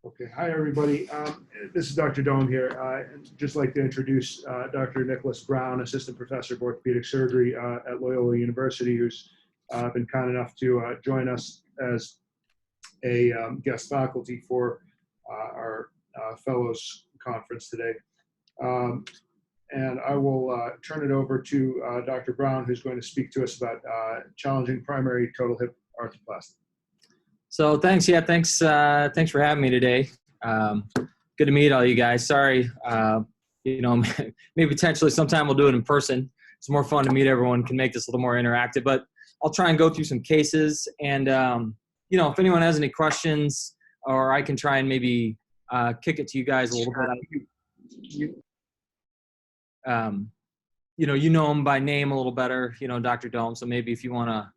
Okay, hi everybody. This is Dr. Dome here. I'd just like to introduce Dr. Nicholas Brown, Assistant Professor of Orthopedic Surgery at Loyola University, who's been kind enough to join us as a guest faculty for our Fellows Conference today. And I will turn it over to Dr. Brown, who's going to speak to us about challenging primary total hip arthroplasty. So thanks, thanks for having me today. Good to meet all you guys. Sorry, maybe potentially sometime we'll do it in person. It's more fun to meet everyone, can make this a little more interactive, but I'll try and go through some cases. And, if anyone has any questions, or I can try and maybe kick it to you guys a little bit. You know them by name a little better, Dr. Dome. So maybe if you want to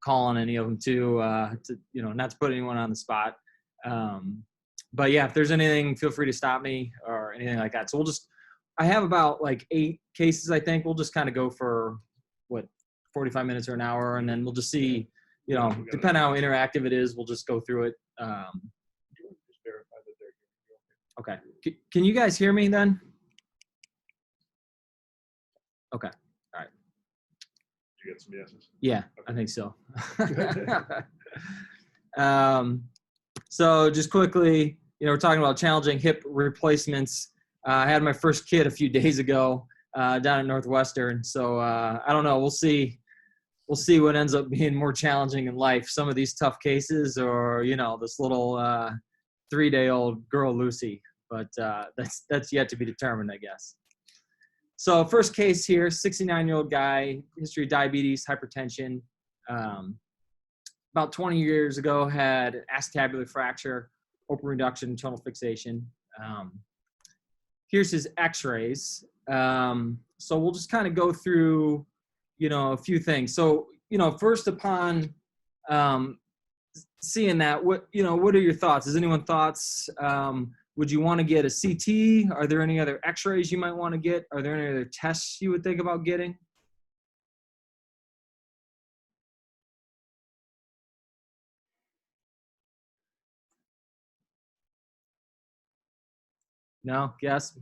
call on any of them too, not to put anyone on the spot. But yeah, if there's anything, feel free to stop me or anything like that. So I have about like 8 cases, I think. We'll just kind of go for 45 minutes or an hour, and then we'll just see, depending on how interactive it is, we'll just go through it. Okay. Can you guys hear me then? Okay. You get some yeses? Yeah, okay. I think so. So just quickly, we're talking about challenging hip replacements. I had my first kid a few days ago down at Northwestern. So I don't know. We'll see what ends up being more challenging in life. Some of these tough cases, or this little 3-day-old girl Lucy. But that's yet to be determined, I guess. So first case here, 69-year-old guy, history of diabetes, hypertension. About 20 years ago, had acetabular fracture, open reduction, internal fixation. Here's his x-rays. So we'll just kind of go through, a few things. So, first upon seeing that, what are your thoughts? Has anyone thoughts? Would you want to get a CT? Are there any other x-rays you might want to get? Are there any other tests you would think about getting? No? Yes?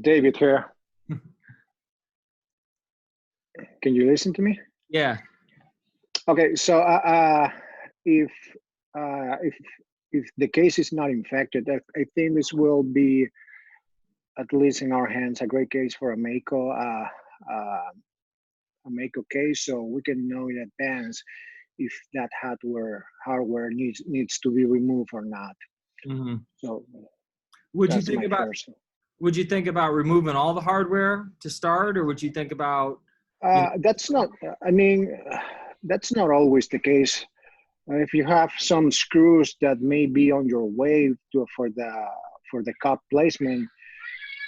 David here. Can you listen to me? Yeah. Okay, so if the case is not infected, I think this will be, at least in our hands, a great case for a Mako case, so we can know in advance if that hardware needs to be removed or not. Mm-hmm. So would you think about removing all the hardware to start, or would you think about that's not always the case. If you have some screws that may be on your way for the cup placement,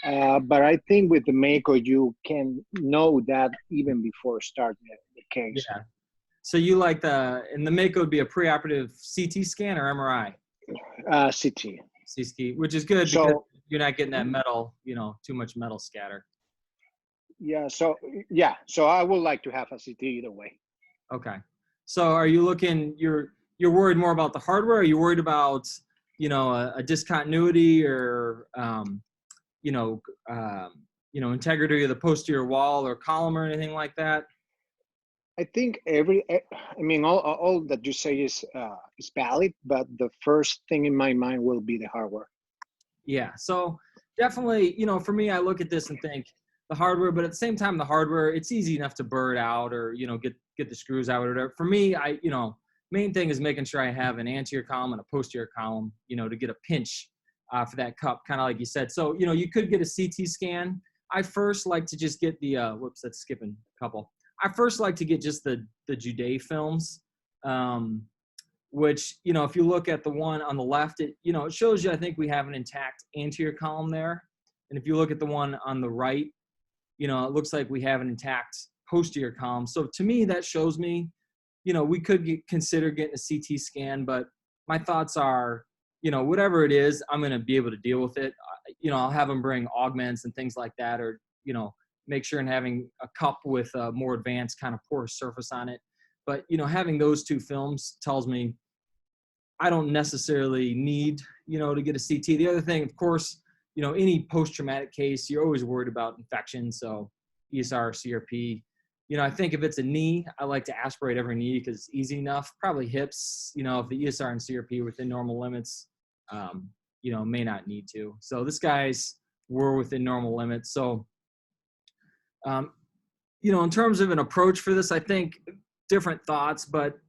but I think with the Mako you can know that even before starting the case. Yeah. So you like and the Mako would be a preoperative CT scan or MRI? CT. CT, which is good because you're not getting that metal, too much metal scatter. Yeah. So I would like to have a CT either way. Okay. So are you looking? You're worried more about the hardware? Or are you worried about a discontinuity or integrity of the posterior wall or column or anything like that? I think all that you say is valid, but the first thing in my mind will be the hardware. Yeah. So definitely, for me, I look at this and think the hardware, but at the same time, the hardware, it's easy enough to burr it out or, get the screws out or whatever. For me, main thing is making sure I have an anterior column and a posterior column, to get a pinch for that cup, kind of like you said. So, you could get a CT scan. I first like to just get the, that's skipping a couple. I first like to get just the Jude films, which, if you look at the one on the left, it shows you, I think we have an intact anterior column there. And if you look at the one on the right, it looks like we have an intact posterior column. So to me, that shows me, we could consider getting a CT scan, but my thoughts are, whatever it is, I'm going to be able to deal with it. I'll have them bring augments and things like that, or, make sure and having a cup with a more advanced kind of porous surface on it. But, having those 2 films tells me, I don't necessarily need, to get a CT. The other thing, of course, any post-traumatic case, you're always worried about infection. So ESR, CRP, I think if it's a knee, I like to aspirate every knee because it's easy enough. Probably hips, if the ESR and CRP are within normal limits, may not need to. So this guy's were within normal limits. So, in terms of an approach for this, I think different thoughts, but,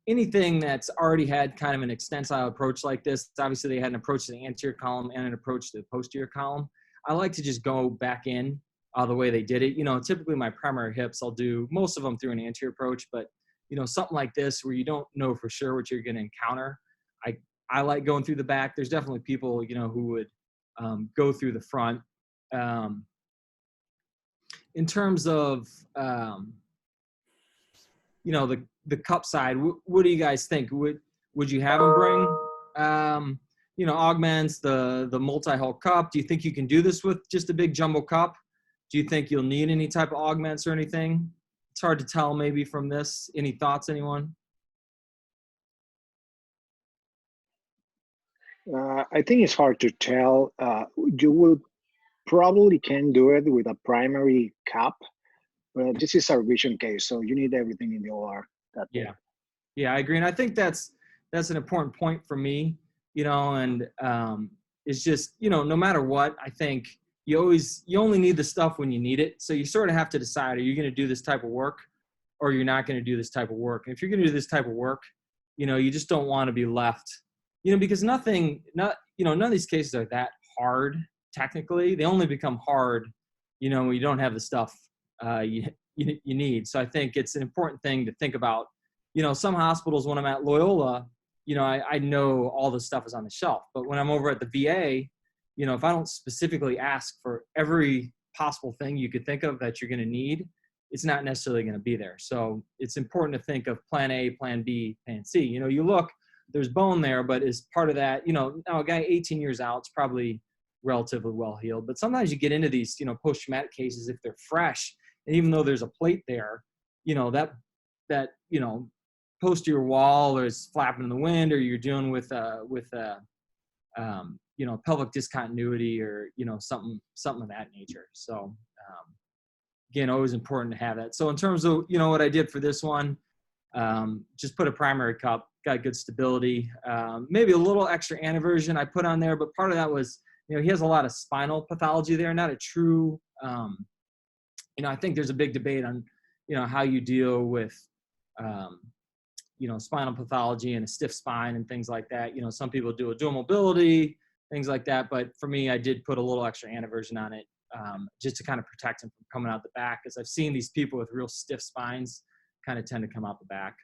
anything that's already had kind of an extensive approach like this, obviously they had an approach to the anterior column and an approach to the posterior column. I like to just go back in the way they did it. Typically my primary hips, I'll do most of them through an anterior approach, but, something like this where you don't know for sure what you're going to encounter. I like going through the back. There's definitely people, who would go through the front. In terms of, the cup side, what do you guys think? Would you have them bring, augments, the multi-hull cup? Do you think you can do this with just a big jumbo cup? Do you think you'll need any type of augments or anything? It's hard to tell maybe from this. Any thoughts, anyone? I think it's hard to tell. You will probably can do it with a primary cup, but this is a revision case, so you need everything in the OR. Yeah, I agree. And I think that's an important point for me, and it's just, no matter what, I think you only need the stuff when you need it. So you sort of have to decide, are you going to do this type of work or you're not going to do this type of work? And if you're going to do this type of work, you just don't want to be left, because none of these cases are that hard technically. They only become hard, when you don't have the stuff you need. So I think it's an important thing to think about. Some hospitals, when I'm at Loyola, I know all the stuff is on the shelf, but when I'm over at the VA, if I don't specifically ask for every possible thing you could think of that you're going to need, it's not necessarily going to be there. So it's important to think of plan A, plan B, plan C. You look, there's bone there, but as part of that, now a guy 18 years out is probably relatively well healed, but sometimes you get into these, post-traumatic cases, if they're fresh, and even though there's a plate there, that posterior wall or is flapping in the wind, or you're dealing with pelvic discontinuity or, something of that nature. So, again, always important to have that. So in terms of, what I did for this one, just put a primary cup, got good stability, maybe a little extra antiversion I put on there, but part of that was, he has a lot of spinal pathology there, not a true, I think there's a big debate on, how you deal with, spinal pathology and a stiff spine and things like that. Some people do a dual mobility, things like that. But for me, I did put a little extra antiversion on it, just to kind of protect them from coming out the back. Because I've seen these people with real stiff spines kind of tend to come out the back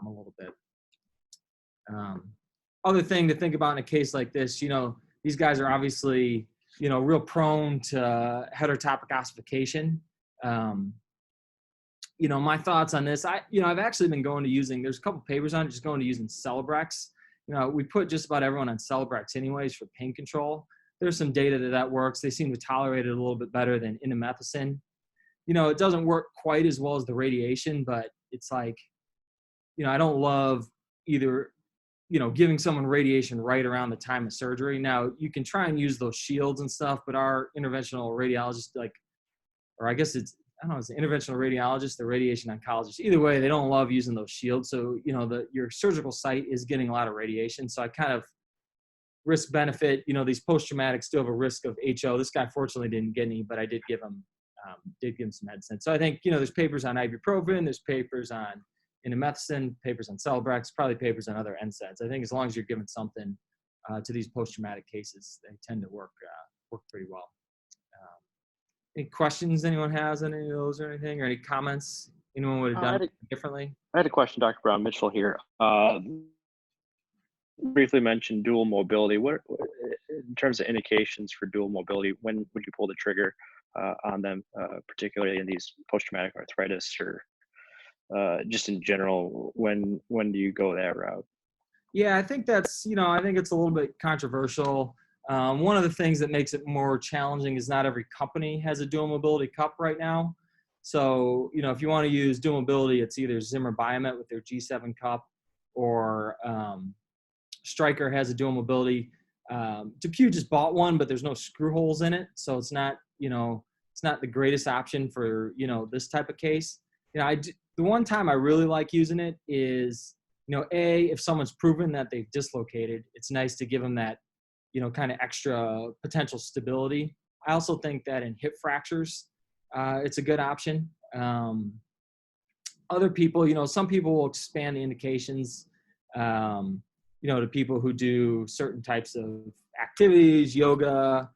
a little bit. Other thing to think about in a case like this, these guys are obviously, real prone to heterotopic ossification. My thoughts on this, I've actually been going to using, there's a couple papers on it, just going to using Celebrex. We put just about everyone on Celebrex anyways for pain control. There's some data that works. They seem to tolerate it a little bit better than indomethacin. It doesn't work quite as well as the radiation, but it's like, I don't love either, giving someone radiation right around the time of surgery. Now, you can try and use those shields and stuff, but our interventional radiologist, it's the interventional radiologist, the radiation oncologist, either way, they don't love using those shields. So, your surgical site is getting a lot of radiation. So I kind of risk benefit, these post-traumatic still have a risk of HO. This guy fortunately didn't get any, but I did give him some medicine. So I think, there's papers on ibuprofen, there's papers on indomethacin, papers on Celebrex, probably papers on other NSAIDs. I think as long as you're giving something to these post-traumatic cases, they tend to work pretty well. Any questions anyone has on any of those or anything, or any comments anyone would have done differently? I had a question, Dr. Brown Mitchell here. Briefly mentioned dual mobility. What, in terms of indications for dual mobility, when would you pull the trigger on them, particularly in these post-traumatic arthritis, or just in general, when do you go that route? Yeah, I think that's, I think it's a little bit controversial. One of the things that makes it more challenging is not every company has a dual mobility cup right now. So, if you want to use dual mobility, it's either Zimmer Biomet with their G7 cup, or Stryker has a dual mobility. DePuy just bought one, but there's no screw holes in it, so it's not, it's not the greatest option for, this type of case. The one time I really like using it is, if someone's proven that they've dislocated, it's nice to give them that, kind of extra potential stability. I also think that in hip fractures, it's a good option. Other people, some people will expand the indications, to people who do certain types of activities, yoga,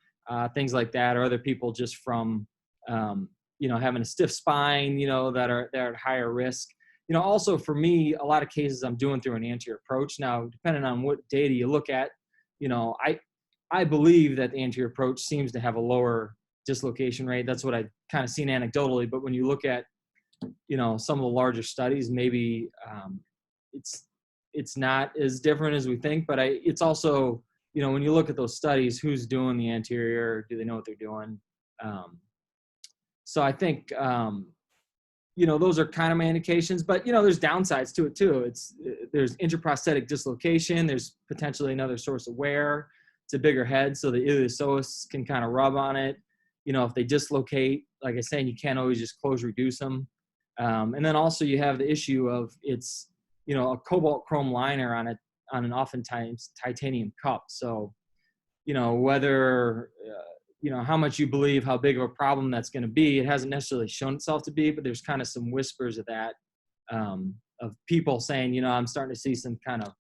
things like that, or other people just from, having a stiff spine, that are at higher risk. Also for me, a lot of cases I'm doing through an anterior approach. Now, depending on what data you look at, I believe that the anterior approach seems to have a lower dislocation rate. That's what I kind of seen anecdotally. But when you look at, some of the larger studies, maybe it's not as different as we think. But it's also, when you look at those studies, who's doing the anterior? Do they know what they're doing? So I think, those are kind of my indications, but there's downsides to it too. There's intraprosthetic dislocation. There's potentially another source of wear. It's a bigger head, so the iliopsoas can kind of rub on it. If they dislocate, like I said, you can't always just close reduce them. And then also you have the issue of it's, a cobalt chrome liner on an oftentimes titanium cup. So, whether, how much you believe how big of a problem that's going to be, it hasn't necessarily shown itself to be, but there's kind of some whispers of that, of people saying, I'm starting to see some kind of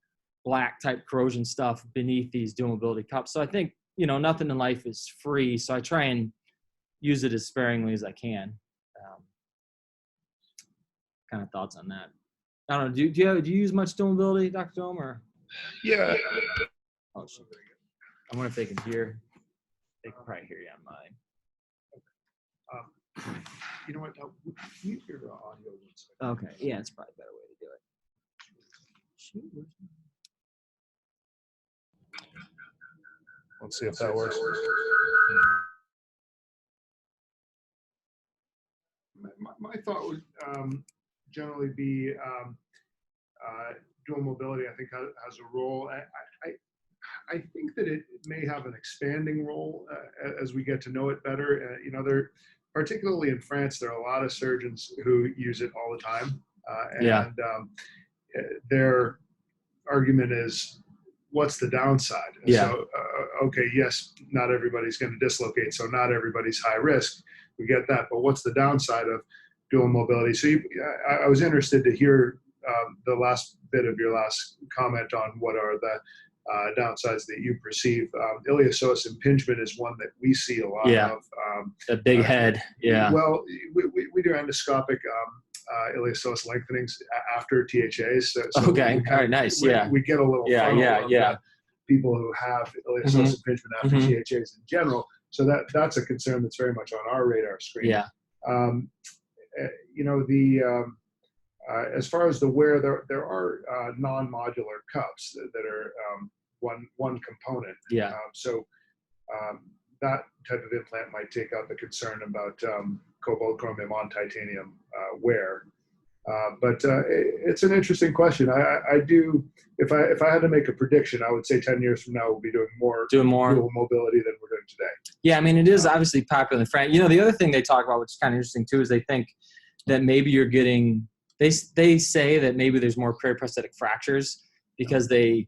black type corrosion stuff beneath these dual mobility cups. So I think, nothing in life is free. So I try and use it as sparingly as I can. Kind of thoughts on that. I don't know. Do you use much dual mobility, Dr. Dome, or? Yeah. Oh, shit. I wonder if they can hear. They can probably hear you on mine. You know what? Mute your audio. Okay. Yeah, it's probably a better way to do it. Let's see if that works. My thought would generally be dual mobility. I think has a role. I think that it may have an expanding role as we get to know it better. There, particularly in France, there are a lot of surgeons who use it all the time, and their argument is, what's the downside? And so, okay, yes, not everybody's going to dislocate, so not everybody's high risk. We get that, but what's the downside of dual mobility? So I was interested to hear the last bit of your last comment on what are the downsides that you perceive. Iliopsoas impingement is one that we see a lot of. A big head. Yeah. Well, we do endoscopic iliopsoas lengthenings after THAs. So okay. All right. Nice. We get a little funnel of people who have iliopsoas impingement after THAs in general. So that's a concern that's very much on our radar screen. Yeah. As far as the wear, there are non-modular cups that are one component. Yeah. That type of implant might take out the concern about cobalt chromium on titanium wear. But it's an interesting question. I do, if I had to make a prediction, I would say 10 years from now we'll be doing more dual mobility than we're doing today. Yeah, I mean, it is obviously popular in France. The other thing they talk about, which is kind of interesting too, is they think that maybe you're getting, they say that maybe there's more periprosthetic fractures because they,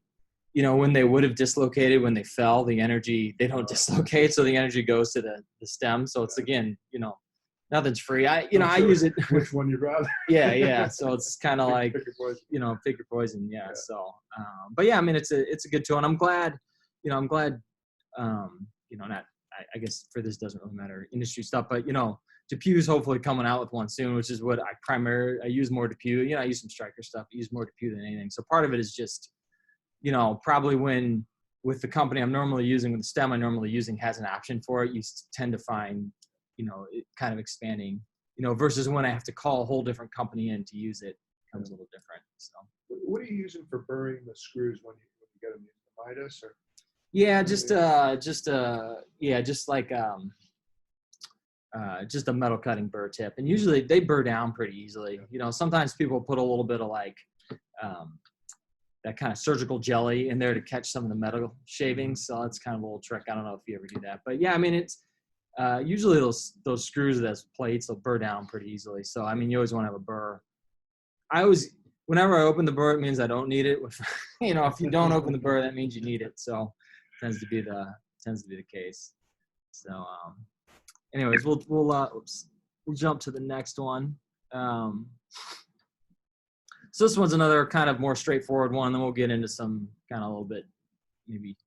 when they would have dislocated when they fell, the energy, they don't dislocate, so the energy goes to the stem. So it's, again, nothing's free. I use it. Which one you'd rather? Yeah. So it's kind of like, pick your poison. Yeah. So, but yeah, I mean, it's a good tool, and I'm glad, I guess for this doesn't really matter industry stuff, but DePuy's hopefully coming out with one soon, which is what I use more DePuy. I use some Stryker stuff. I use more DePuy than anything. So part of it is just, probably when with the company I'm normally using, with the stem I'm normally using has an option for it, you tend to find, it kind of expanding, versus when I have to call a whole different company in to use it, becomes a little different. So. What are you using for burring the screws when you get them? Using the Midas or? Yeah, just a metal cutting burr tip, and usually they burr down pretty easily. Sometimes people put a little bit of that kind of surgical jelly in there to catch some of the metal shavings. So that's kind of a little trick. I don't know if you ever do that, but yeah, I mean, it's usually those screws, those plates, will burr down pretty easily. So I mean, you always want to have a burr. Whenever I open the burr, it means I don't need it. If you don't open the burr, that means you need it. So it tends to be the case. So anyways, we'll jump to the next one. So this one's another kind of more straightforward one. Then we'll get into some kind of a little bit maybe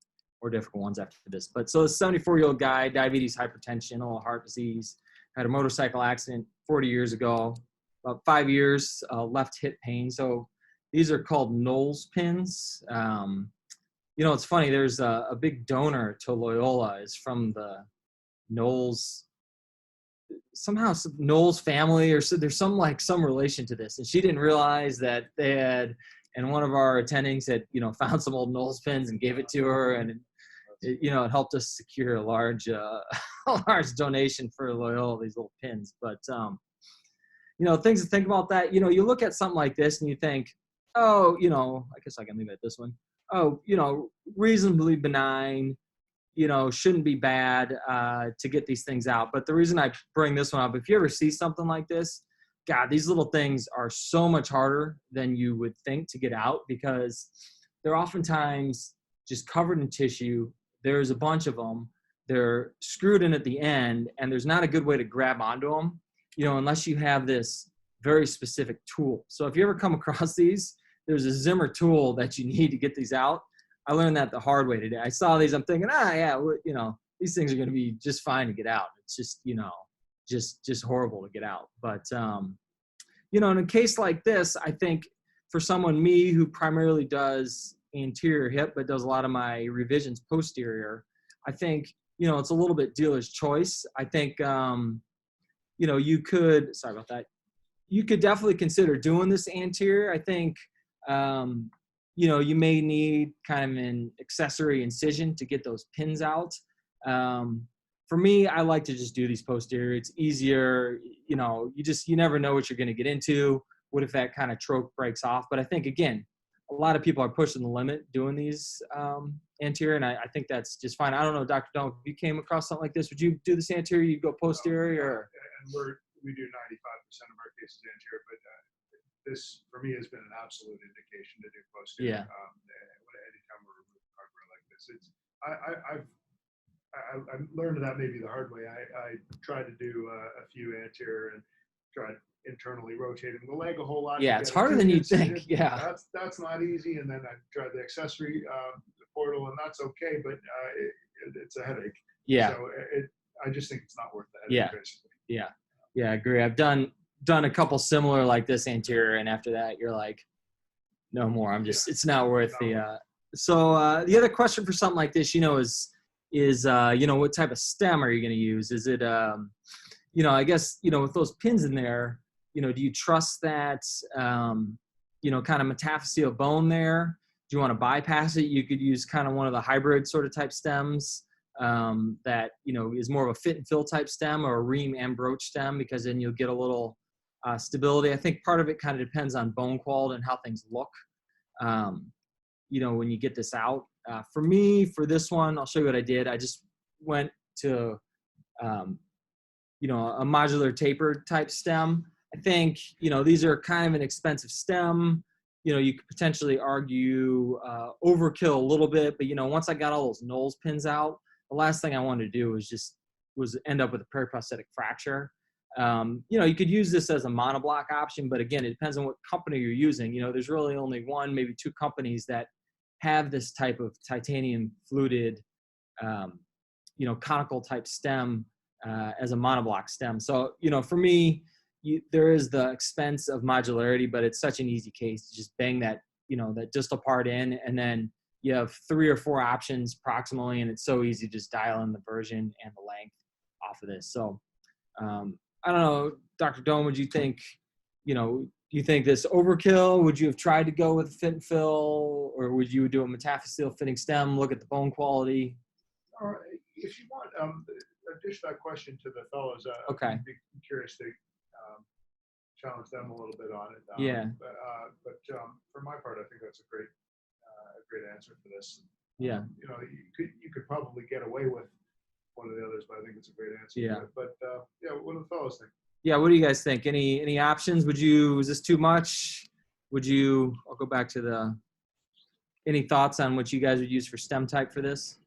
more difficult ones after this. But so this 74-year-old guy, diabetes, hypertension, a little heart disease, had a motorcycle accident 40 years ago, about 5 years, left hip pain. So these are called Knowles pins. It's funny. There's a big donor to Loyola is from the Knowles, somehow Knowles family, or so there's some relation to this. And she didn't realize that they had, and one of our attendings had, found some old Knowles pins and gave it to her. And it helped us secure a large donation for Loyola, these little pins. But, things to think about that, you look at something like this and you think, oh, I guess I can leave it at this one. Oh, reasonably benign, shouldn't be bad to get these things out. But the reason I bring this one up, if you ever see something like this, God, these little things are so much harder than you would think to get out, because they're oftentimes just covered in tissue. There's a bunch of them. They're screwed in at the end, and there's not a good way to grab onto them, unless you have this very specific tool. So if you ever come across these, there's a Zimmer tool that you need to get these out. I learned that the hard way today. I saw these, I'm thinking, these things are going to be just fine to get out. It's just, just horrible to get out. But, in a case like this, I think for me who primarily does anterior hip, but does a lot of my revisions posterior, I think, it's a little bit dealer's choice. I think, you could, sorry about that. You could definitely consider doing this anterior. I think, you may need kind of an accessory incision to get those pins out. For me, I like to just do these posterior. It's easier. You never know what you're going to get into. What if that kind of troche breaks off? But I think, again, a lot of people are pushing the limit doing these anterior, and I think that's just fine. I don't know, Dr. Don, if you came across something like this, would you do this anterior? You go posterior? Or? And we do 95% of our cases anterior, but this for me has been an absolute indication to do posterior. Yeah. Anytime we're removing hardware like this, I've learned that maybe the hard way. I tried to do a few anterior and tried internally rotating the leg a whole lot. Yeah, it's harder than you think. Yeah, that's not easy. And then I tried the accessory portal, and that's okay, but it's a headache. Yeah. So I just think it's not worth the headache. Yeah. Basically. Yeah, I agree. I've done a couple similar like this anterior, and after that you're like, no more. It's not worth the. So the other question for something like this, is what type of stem are you going to use? Is it I guess with those pins in there, do you trust that kind of metaphyseal bone there? Do you want to bypass it? You could use kind of one of the hybrid sort of type stems that is more of a fit and fill type stem, or a ream and broach stem, because then you'll get a little stability. I think part of it kind of depends on bone quality and how things look when you get this out. For me, for this one, I'll show you what I did. I just went to a modular tapered type stem. I think these are kind of an expensive stem. You could potentially argue overkill a little bit, but once I got all those Knowles pins out, the last thing I wanted to do was end up with a periprosthetic fracture. You could use this as a monoblock option, but again, it depends on what company you're using. There's really only one, maybe two companies that have this type of titanium fluted, conical type stem as a monoblock stem. So, for me, there is the expense of modularity, but it's such an easy case to just bang that, that distal part in, and then you have 3 or 4 options proximally, and it's so easy to just dial in the version and the length off of this. So, I don't know, Dr. Dome, would you think, do you think this overkill? Would you have tried to go with fit and fill, or would you do a metaphyseal fitting stem, look at the bone quality? Or if you want, dish that question to the fellows. Okay. I'd be curious to challenge them a little bit on it. Yeah. But for my part, I think that's a great great answer for this. Yeah. You know, you could probably get away with one of the others, but I think it's a great answer. Yeah. But yeah, what do the fellows think? Yeah. What do you guys think? Any options? Is this too much? I'll go back to any thoughts on what you guys would use for stem type for this?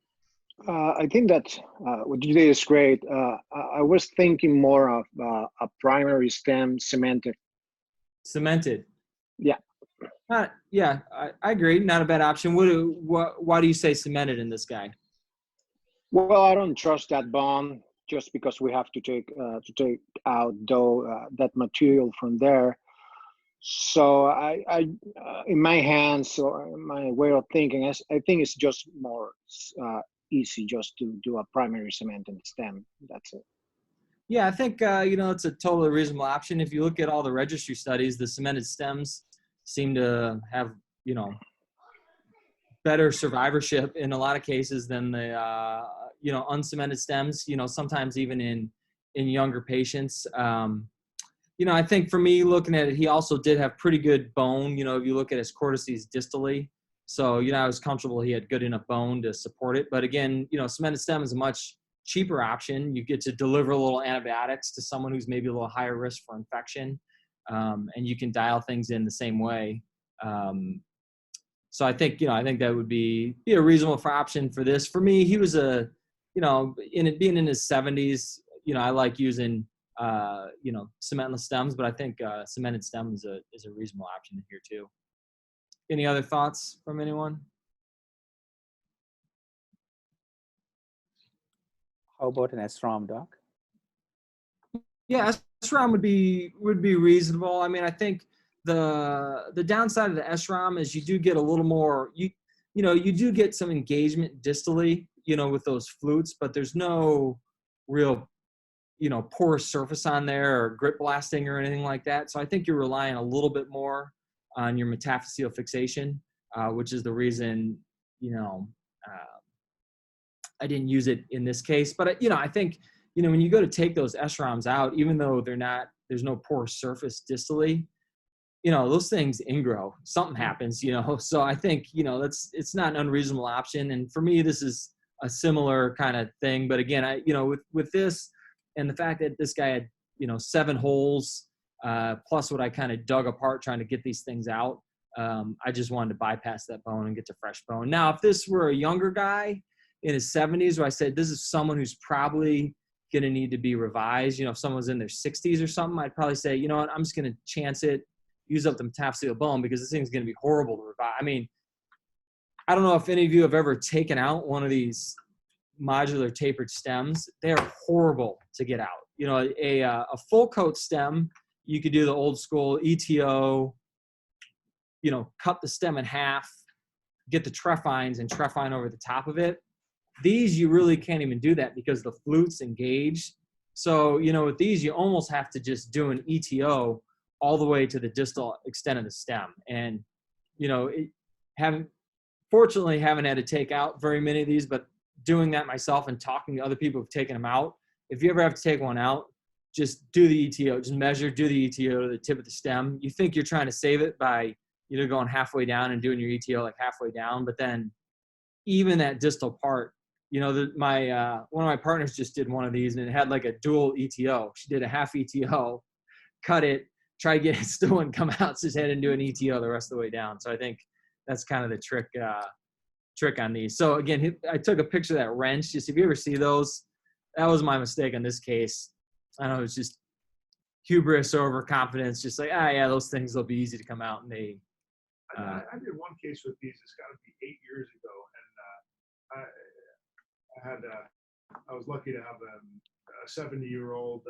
I think that what you did is great. I was thinking more of a primary stem cemented. Cemented. Yeah. Yeah, I agree. Not a bad option. Why do you say cemented in this guy? Well, I don't trust that bond just because we have to take out that material from there. So I in my hands or my way of thinking, I think it's just more easy just to do a primary cemented stem. That's it. Yeah, I think it's a totally reasonable option. If you look at all the registry studies, the cemented stems seem to have better survivorship in a lot of cases than the uncemented stems. Sometimes even in younger patients. I think for me looking at it, he also did have pretty good bone. If you look at his cortices distally, so I was comfortable he had good enough bone to support it. But again, cemented stem is a much cheaper option. You get to deliver a little antibiotics to someone who's maybe a little higher risk for infection, and you can dial things in the same way. So I think that would be a reasonable option for this. For me, he was being in his 70s. I like using cementless stems, but I think cemented stem is a reasonable option here too. Any other thoughts from anyone? How about an SROM, Doc? Yeah, SROM would be reasonable. I mean, I think the downside of the SROM is you do get a little more, you do get some engagement distally, with those flutes, but there's no real, porous surface on there or grit blasting or anything like that. So I think you're relying a little bit more on your metaphyseal fixation, which is the reason, I didn't use it in this case. But, I think, when you go to take those SROMs out, even though there's no porous surface distally, those things ingrow. Something happens, So I think, it's not an unreasonable option. And for me, this is a similar kind of thing. But again, with this and the fact that this guy had, 7 holes, plus what I kind of dug apart trying to get these things out, I just wanted to bypass that bone and get to fresh bone. Now, if this were a younger guy in his 70s, where I said, this is someone who's probably going to need to be revised, if someone's in their 60s or something, I'd probably say, you know what, I'm just going to chance it, use up the metaphyseal bone because this thing's going to be horrible to revive. I mean, I don't know if any of you have ever taken out one of these modular tapered stems. They're horrible to get out. A full coat stem, you could do the old school ETO, cut the stem in half, get the trephines and trephine over the top of it. These, you really can't even do that because the flutes engage. So, with these, you almost have to just do an ETO all the way to the distal extent of the stem. And, fortunately haven't had to take out very many of these, but doing that myself and talking to other people who've taken them out, if you ever have to take one out, just do the ETO, just measure, do the ETO to the tip of the stem. You think you're trying to save it by, going halfway down and doing your ETO like halfway down, but then even that distal part, one of my partners just did one of these and it had like a dual ETO. She did a half ETO, cut it, try to get it still and come out, so just had to do an ETO the rest of the way down. So I think that's kind of the trick on these. So again, I took a picture of that wrench. Just if you ever see those, that was my mistake in this case. I know it's just hubris or overconfidence. Just like, yeah, those things will be easy to come out. And they. I did one case with these. It's got to be 8 years ago, and I was lucky to have a 70-year-old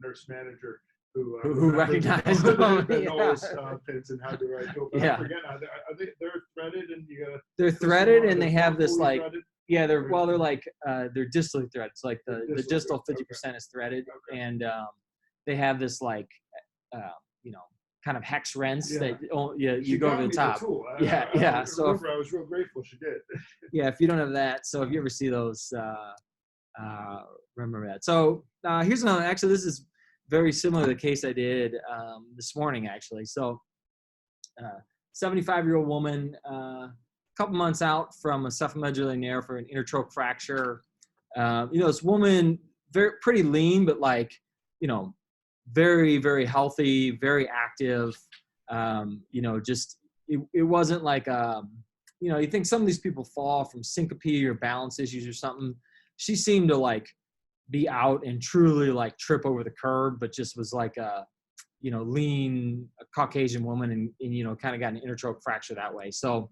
nurse manager who recognized the nose pins and how to write to it. Yeah. I forget now. They're threaded and you gotta. They're threaded and they have this like. Threaded. Yeah, they're distally threaded. It's like the distal 50% is threaded, and they have this like, kind of hex wrench that you go over the top. So I was real grateful she did. Yeah, if you don't have that, so if you ever see those, remember that. So here's another. Actually, this is very similar to the case I did this morning. Actually, so 75-year-old woman. A couple months out from a cephalomedullar nair for an intertroch fracture. This woman, pretty lean, but like, very, very healthy, very active. It wasn't like, you think some of these people fall from syncope or balance issues or something. She seemed to like be out and truly like trip over the curb, but just was like a, lean Caucasian woman and kind of got an intertroch fracture that way. So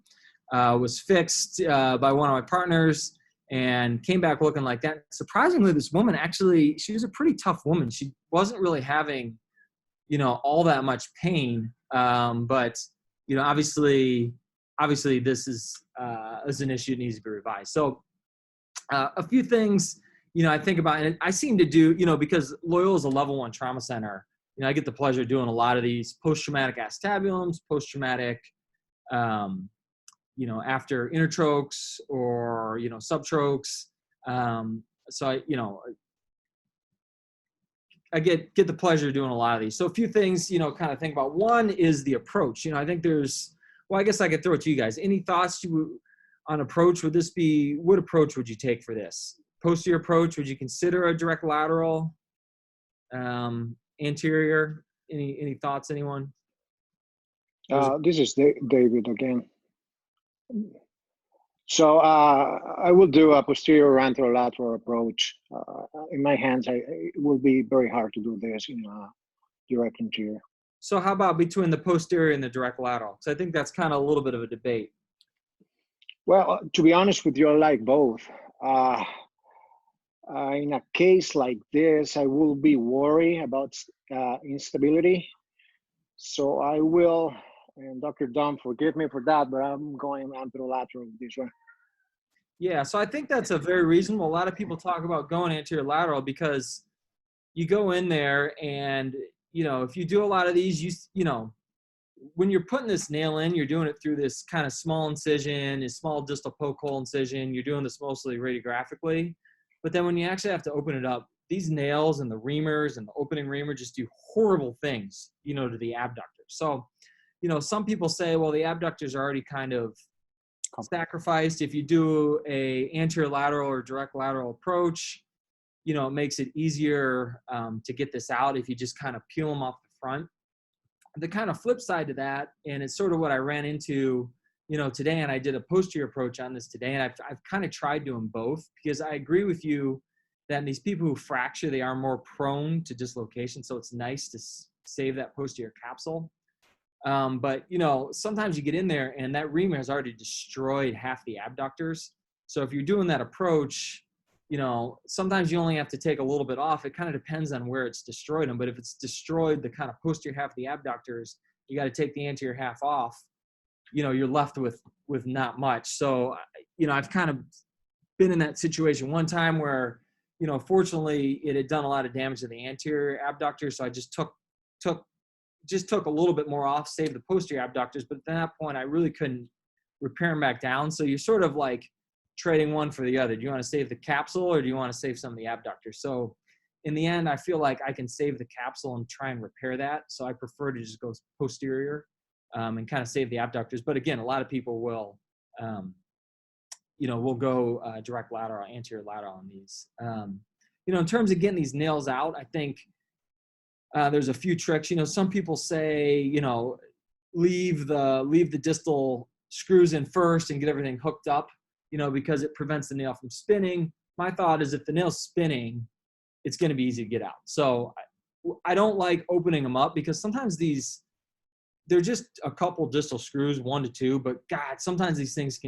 was fixed by one of my partners and came back looking like that. Surprisingly, this woman actually, she was a pretty tough woman. She wasn't really having, all that much pain. But, obviously this is an issue that needs to be revised. So a few things, I think about, and I seem to do, because Loyola is a level 1 trauma center, I get the pleasure of doing a lot of these post-traumatic acetabulums, post-traumatic, after intertrochs or, subtrochs. So I get the pleasure of doing a lot of these. So a few things, kind of think about. One is the approach. I think I guess I could throw it to you guys. Any thoughts on approach? What approach would you take for this? Posterior approach, would you consider a direct lateral? Anterior, any thoughts, anyone? This is David again. So I will do a posterior anterolateral approach. In my hands, it will be very hard to do this in a direct anterior. So how about between the posterior and the direct lateral? So I think that's kind of a little bit of a debate. Well, to be honest with you, I like both. In a case like this, I will be worried about instability. So I will, and Dr. Dunn, forgive me for that, but I'm going anterolateral with this one. Yeah, so I think that's a very reasonable. A lot of people talk about going anterior lateral because you go in there and, if you do a lot of these, when you're putting this nail in, you're doing it through this kind of small incision, a small distal poke hole incision. You're doing this mostly radiographically. But then when you actually have to open it up, these nails and the reamers and the opening reamer just do horrible things, to the abductor. So, some people say, well, the abductors are already kind of sacrificed. If you do a anterior lateral or direct lateral approach, it makes it easier to get this out if you just kind of peel them off the front. The kind of flip side to that, and it's sort of what I ran into today, and I did a posterior approach on this today, and I've kind of tried doing both because I agree with you that these people who fracture, they are more prone to dislocation. So it's nice to save that posterior capsule. But sometimes you get in there and that reamer has already destroyed half the abductors. So if you're doing that approach, sometimes you only have to take a little bit off. It kind of depends on where it's destroyed them. But if it's destroyed the kind of posterior half of the abductors, you got to take the anterior half off. You're left with not much. So, I've kind of been in that situation one time where, fortunately it had done a lot of damage to the anterior abductor. So I just took a little bit more off, saved the posterior abductors. But at that point, I really couldn't repair them back down. So you're sort of like trading one for the other. Do you want to save the capsule or do you want to save some of the abductors? So in the end, I feel like I can save the capsule and try and repair that. So I prefer to just go posterior. And kind of save the abductors. But again, a lot of people will, will go direct lateral, anterior lateral on these. In terms of getting these nails out, I think there's a few tricks. Some people say, leave the distal screws in first and get everything hooked up, because it prevents the nail from spinning. My thought is if the nail's spinning, it's going to be easy to get out. So I don't like opening them up because sometimes they're just a couple distal screws, 1 to 2, but God, sometimes these things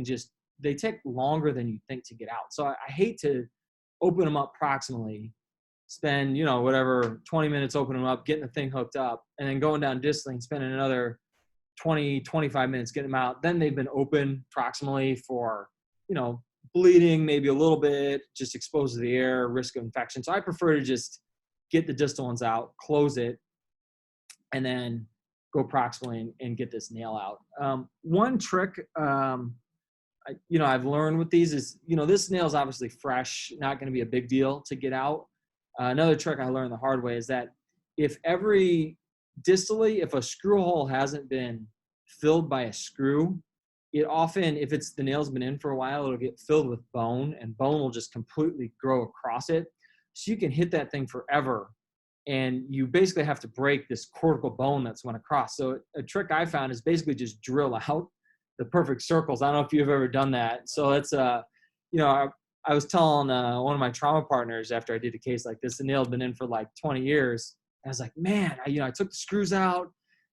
they take longer than you think to get out. So I hate to open them up proximally, spend, whatever, 20 minutes opening them up, getting the thing hooked up, and then going down distally and spending another 20, 25 minutes getting them out. Then they've been open proximally for, bleeding, maybe a little bit, just exposed to the air, risk of infection. So I prefer to just get the distal ones out, close it, and then go proximally and get this nail out. One trick, I've learned with these is, this nail is obviously fresh, not going to be a big deal to get out. Another trick I learned the hard way is that if a screw hole hasn't been filled by a screw, it often, if it's the nail's been in for a while, it'll get filled with bone, and bone will just completely grow across it. So you can hit that thing forever, and you basically have to break this cortical bone that's went across. So a trick I found is basically just drill out the perfect circles. I don't know if you've ever done that. So it's I was telling one of my trauma partners after I did a case like this, the nail had been in for like 20 years. I was like, man, I took the screws out.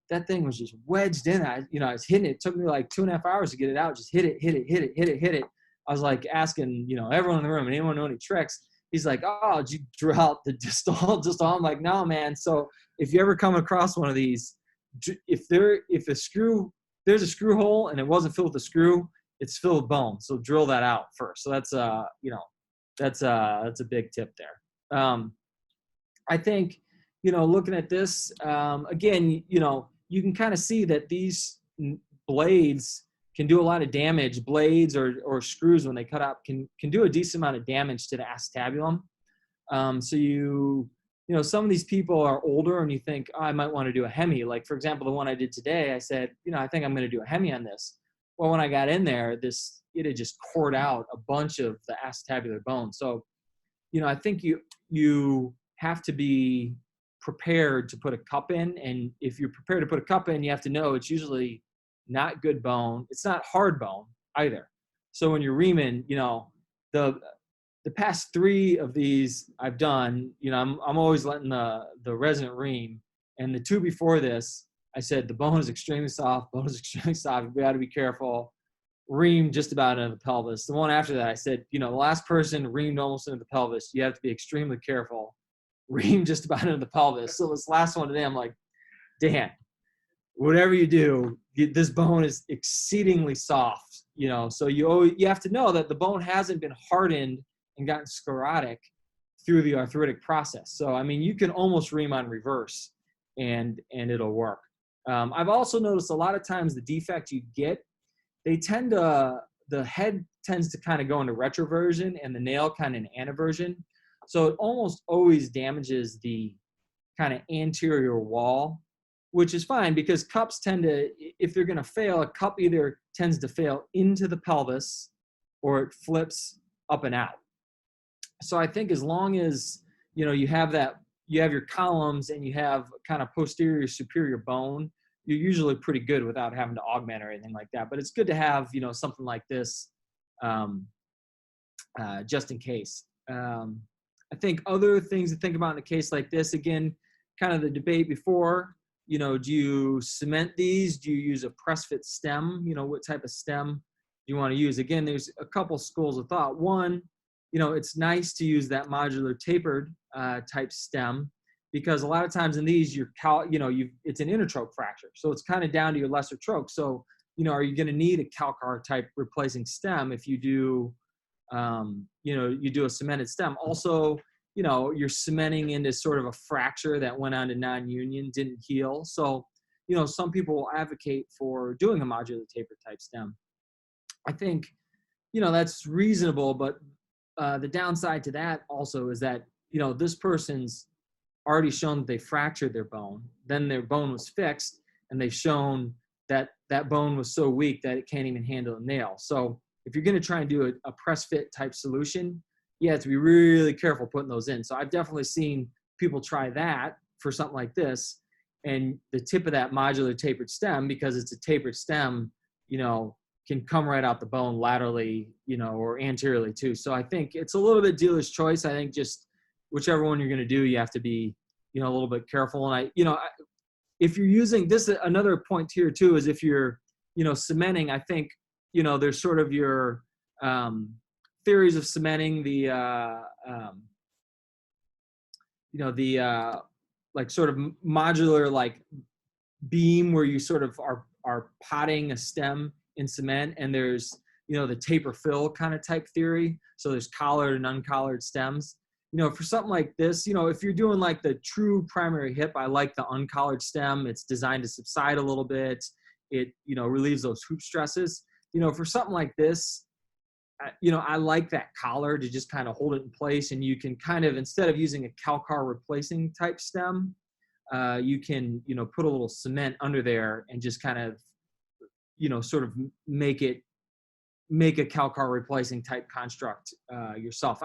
That thing was just wedged in. I was hitting it. It took me like 2.5 hours to get it out. Just hit it. I was like asking, everyone in the room, anyone know any tricks? He's like, oh, did you drill out the distal? I'm like, no, man. So if you ever come across one of these, if there's a screw hole and it wasn't filled with a screw, it's filled with bone. So drill that out first. So that's a big tip there. I think, looking at this, again, you can kind of see that these blades can do a lot of damage. Blades or screws, when they cut out, can do a decent amount of damage to the acetabulum. So some of these people are older and you think, oh, I might want to do a hemi. Like, for example, the one I did today, I said, I think I'm going to do a hemi on this. Well, when I got in there, it had just cored out a bunch of the acetabular bone. So, I think you have to be prepared to put a cup in. And if you're prepared to put a cup in, you have to know it's usually not good bone. It's not hard bone either. So when you're reaming, the past 3 of these I've done, I'm always letting the resident ream. And the 2 before this, I said, the bone is extremely soft. We got to be careful. Ream just about into the pelvis. The one after that, I said, the last person reamed almost into the pelvis. You have to be extremely careful. Ream just about into the pelvis. So this last one today, I'm like, Dan, whatever you do, this bone is exceedingly soft. So you have to know that the bone hasn't been hardened and gotten sclerotic through the arthritic process. So, you can almost ream on reverse and it'll work. I've also noticed a lot of times the defect you get, the head tends to kind of go into retroversion and the nail kind of in anteversion. So it almost always damages the kind of anterior wall, which is fine because cups tend to, if they're going to fail, a cup either tends to fail into the pelvis or it flips up and out. So I think as long as, you have your columns and you have kind of posterior superior bone, you're usually pretty good without having to augment or anything like that. But it's good to have, something like this just in case. I think other things to think about in a case like this, again, kind of the debate before, do you cement these? Do you use a press fit stem? What type of stem do you want to use? Again, there's a couple schools of thought. One, it's nice to use that modular tapered type stem, because a lot of times in these, it's an intertroch fracture. So it's kind of down to your lesser troch. So, are you going to need a calcar type replacing stem if you do, you do a cemented stem? Also, you're cementing into sort of a fracture that went on to non-union, didn't heal. So, some people will advocate for doing a modular tapered type stem. I think, that's reasonable, but the downside to that also is that, this person's already shown that they fractured their bone, then their bone was fixed, and they've shown that that bone was so weak that it can't even handle a nail. So if you're going to try and do a press fit type solution, you have to be really careful putting those in. So I've definitely seen people try that for something like this, and the tip of that modular tapered stem, because it's a tapered stem, can come right out the bone laterally, or anteriorly too. So I think it's a little bit dealer's choice. I think just whichever one you're going to do, you have to be, a little bit careful. And if you're using this, another point here too, is if you're, cementing, I think, there's sort of your theories of cementing, like sort of modular, like beam where you sort of are potting a stem in cement, and there's, the taper fill kind of type theory. So there's collared and uncollared stems. For something like this, if you're doing like the true primary hip, I like the uncollared stem. It's designed to subside a little bit. It, relieves those hoop stresses. For something like this, I like that collar to just kind of hold it in place. And you can kind of, instead of using a calcar replacing type stem, you can, put a little cement under there and just kind of sort of make a calcar replacing type construct yourself.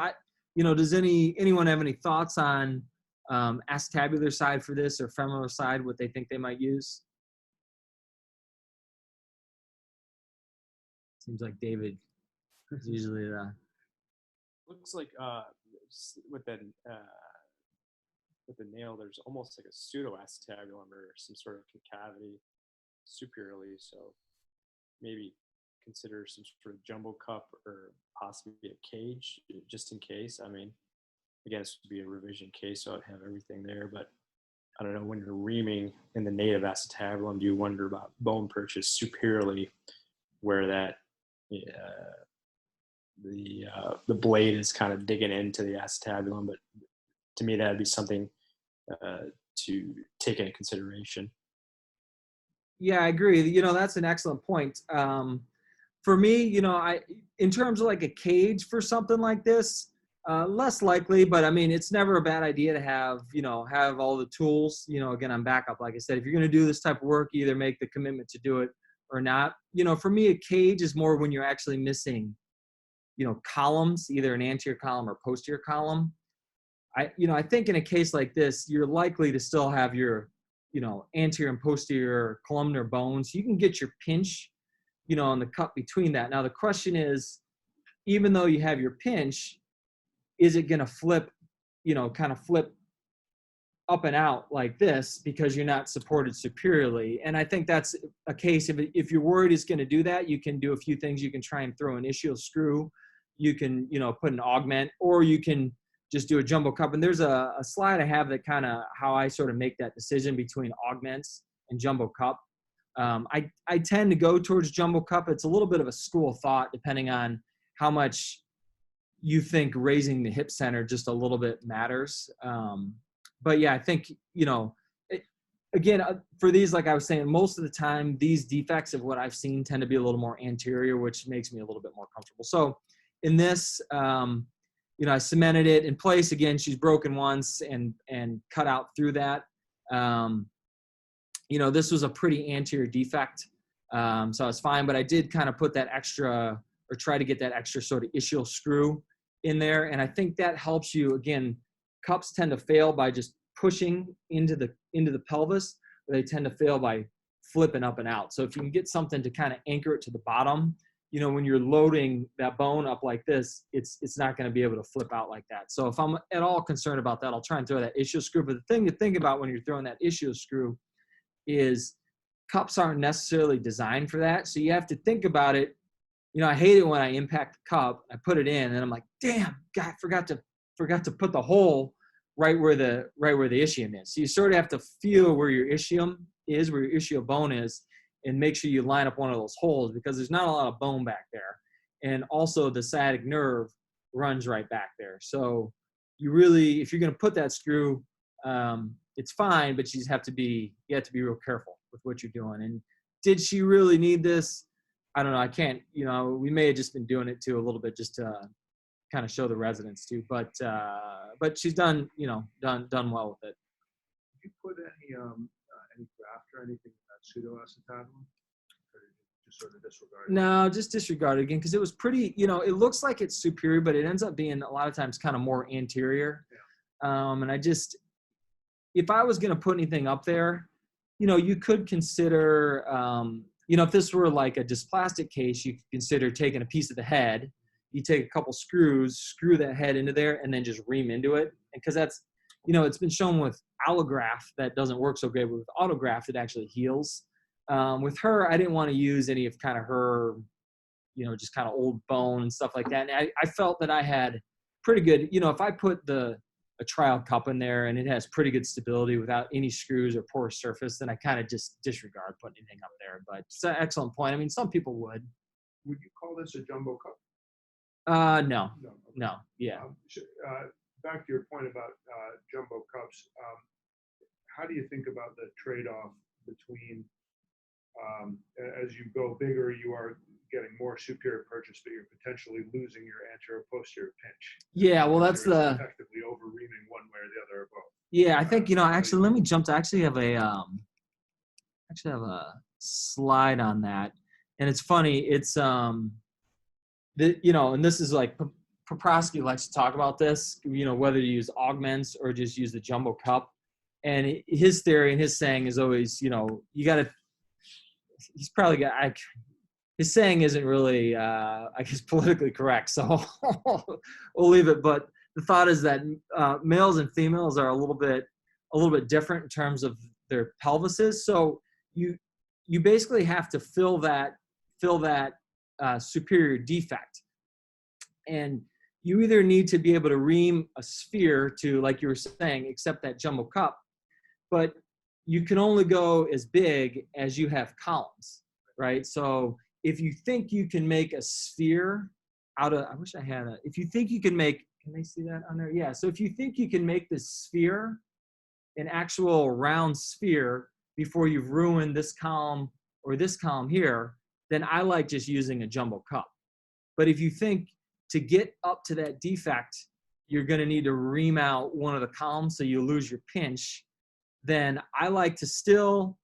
Does anyone have any thoughts on acetabular side for this or femoral side, what they think they might use? Seems like David is usually the. Looks like with the nail, there's almost like a pseudo acetabulum or some sort of concavity superiorly. So maybe consider some sort of jumbo cup or possibly a cage just in case. I mean, again, this would be a revision case, so I'd have everything there. But I don't know, when you're reaming in the native acetabulum, do you wonder about bone purchase superiorly, where that the blade is kind of digging into the acetabulum? But to me, that'd be something to take into consideration. Yeah, I agree. That's an excellent point. For me, in terms of like a cage for something like this, less likely, but I mean, it's never a bad idea to have all the tools, again, on backup. Like I said, if you're going to do this type of work, either make the commitment to do it or not. For me, a cage is more when you're actually missing, columns, either an anterior column or posterior column. I think in a case like this, you're likely to still have your, anterior and posterior columnar bones. You can get your pinch, on the cup between that. Now, the question is, even though you have your pinch, is it going to flip, kind of flip up and out like this because you're not supported superiorly? And I think that's a case if you're worried it's going to do that, you can do a few things. You can try and throw an ischial screw. You can, put an augment, or you can just do a jumbo cup. And there's a slide I have that kind of how I sort of make that decision between augments and jumbo cup. I tend to go towards jumbo cup. It's a little bit of a school of thought depending on how much you think raising the hip center just a little bit matters. But yeah, I think, again, for these, like I was saying, most of the time, these defects of what I've seen tend to be a little more anterior, which makes me a little bit more comfortable. So in this, I cemented it in place. Again, she's broken once and cut out through that. This was a pretty anterior defect. So it's fine, but I did kind of put that extra, or try to get that extra sort of ischial screw in there. And I think that helps you. Again, cups tend to fail by just pushing into the pelvis, but they tend to fail by flipping up and out. So if you can get something to kind of anchor it to the bottom, when you're loading that bone up like this, it's not going to be able to flip out like that. So if I'm at all concerned about that, I'll try and throw that ischial screw. But the thing to think about when you're throwing that ischial screw is cups aren't necessarily designed for that. So you have to think about it. I hate it when I impact the cup, I put it in, and I'm like, damn, God, forgot to put the hole right where the ischium is. So you sort of have to feel where your ischium is, where your ischial bone is, and make sure you line up one of those holes, because there's not a lot of bone back there. And also the sciatic nerve runs right back there. So you really, if you're going to put that screw, it's fine, but you have to be real careful with what you're doing. And did she really need this? I don't know. I can't, we may have just been doing it too a little bit just to kind of show the residents too, but she's done well with it. Did you put any graft or anything in that pseudoacetabulum? Or just sort of disregard it? No, just disregard it again, because it was pretty, it looks like it's superior, but it ends up being a lot of times kind of more anterior. Yeah. And if I was going to put anything up there, you could consider, if this were like a dysplastic case, you could consider taking a piece of the head. You take a couple screws, screw that head into there, and then just ream into it. Because that's, it's been shown with allograft that doesn't work so great, but with autograft, it actually heals. With her, I didn't want to use any of kind of her, just kind of old bone and stuff like that. And I felt that I had pretty good, if I put a trial cup in there and it has pretty good stability without any screws or porous surface, then I kind of just disregard putting anything up there. But it's an excellent point. I mean, some people would. Would you call this a jumbo cup? No. Okay. No. Yeah. Back to your point about jumbo cups, how do you think about the trade-off between, as you go bigger, you are getting more superior purchase, but you're potentially losing your anterior posterior pinch? Yeah, well, that's the effectively over-reaming one way or the other or both. Yeah, I think actually, let me jump to. I actually have a slide on that. And it's funny, it's, you know, and this is like, Poprosky likes to talk about this, you know, whether you use augments or just use the jumbo cup. And his theory and his saying is always, you know, you got to, he's probably got, his saying isn't really, I guess, politically correct. So we'll leave it. But the thought is that males and females are a little bit different in terms of their pelvises. So you basically have to fill that superior defect. And you either need to be able to ream a sphere to, like you were saying, accept that jumbo cup, but you can only go as big as you have columns, right? So if you think you can make a sphere out of, I wish I had a, if you think you can make, can they see that on there? Yeah, so if you think you can make this sphere an actual round sphere before you've ruined this column or this column here, then I like just using a jumbo cup. But if you think to get up to that defect, you're going to need to ream out one of the columns so you lose your pinch, then I like to still,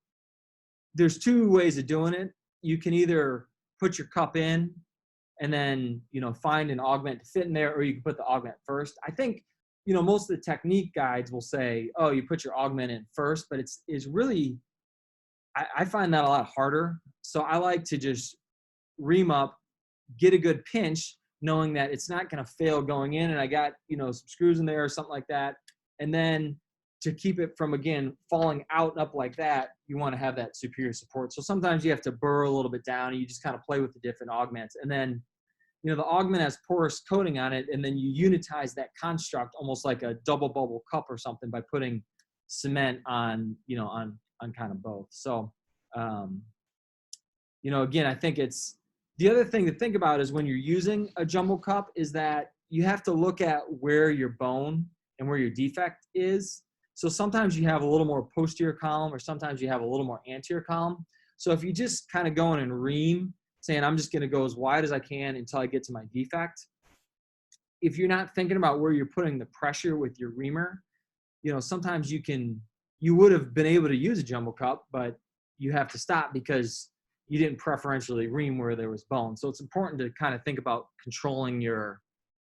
there's two ways of doing it. You can either put your cup in and then, you know, find an augment to fit in there, or you can put the augment first. I think, you know, most of the technique guides will say, oh, you put your augment in first, but it's really, I find that a lot harder. So I like to just ream up, get a good pinch, knowing that it's not going to fail going in, and I got, you know, some screws in there or something like that. And then to keep it from, again, falling out and up like that, you want to have that superior support. So sometimes you have to burr a little bit down, and you just kind of play with the different augments. And then, you know, the augment has porous coating on it, and then you unitize that construct almost like a double bubble cup or something by putting cement on, you know, on kind of both. So, you know, again, I think it's, the other thing to think about is when you're using a jumbo cup is that you have to look at where your bone and where your defect is. So sometimes you have a little more posterior column, or sometimes you have a little more anterior column. So if you just kind of go in and ream, saying I'm just going to go as wide as I can until I get to my defect, if you're not thinking about where you're putting the pressure with your reamer, you know, sometimes you would have been able to use a jumbo cup, but you have to stop because you didn't preferentially ream where there was bone. So it's important to kind of think about controlling your,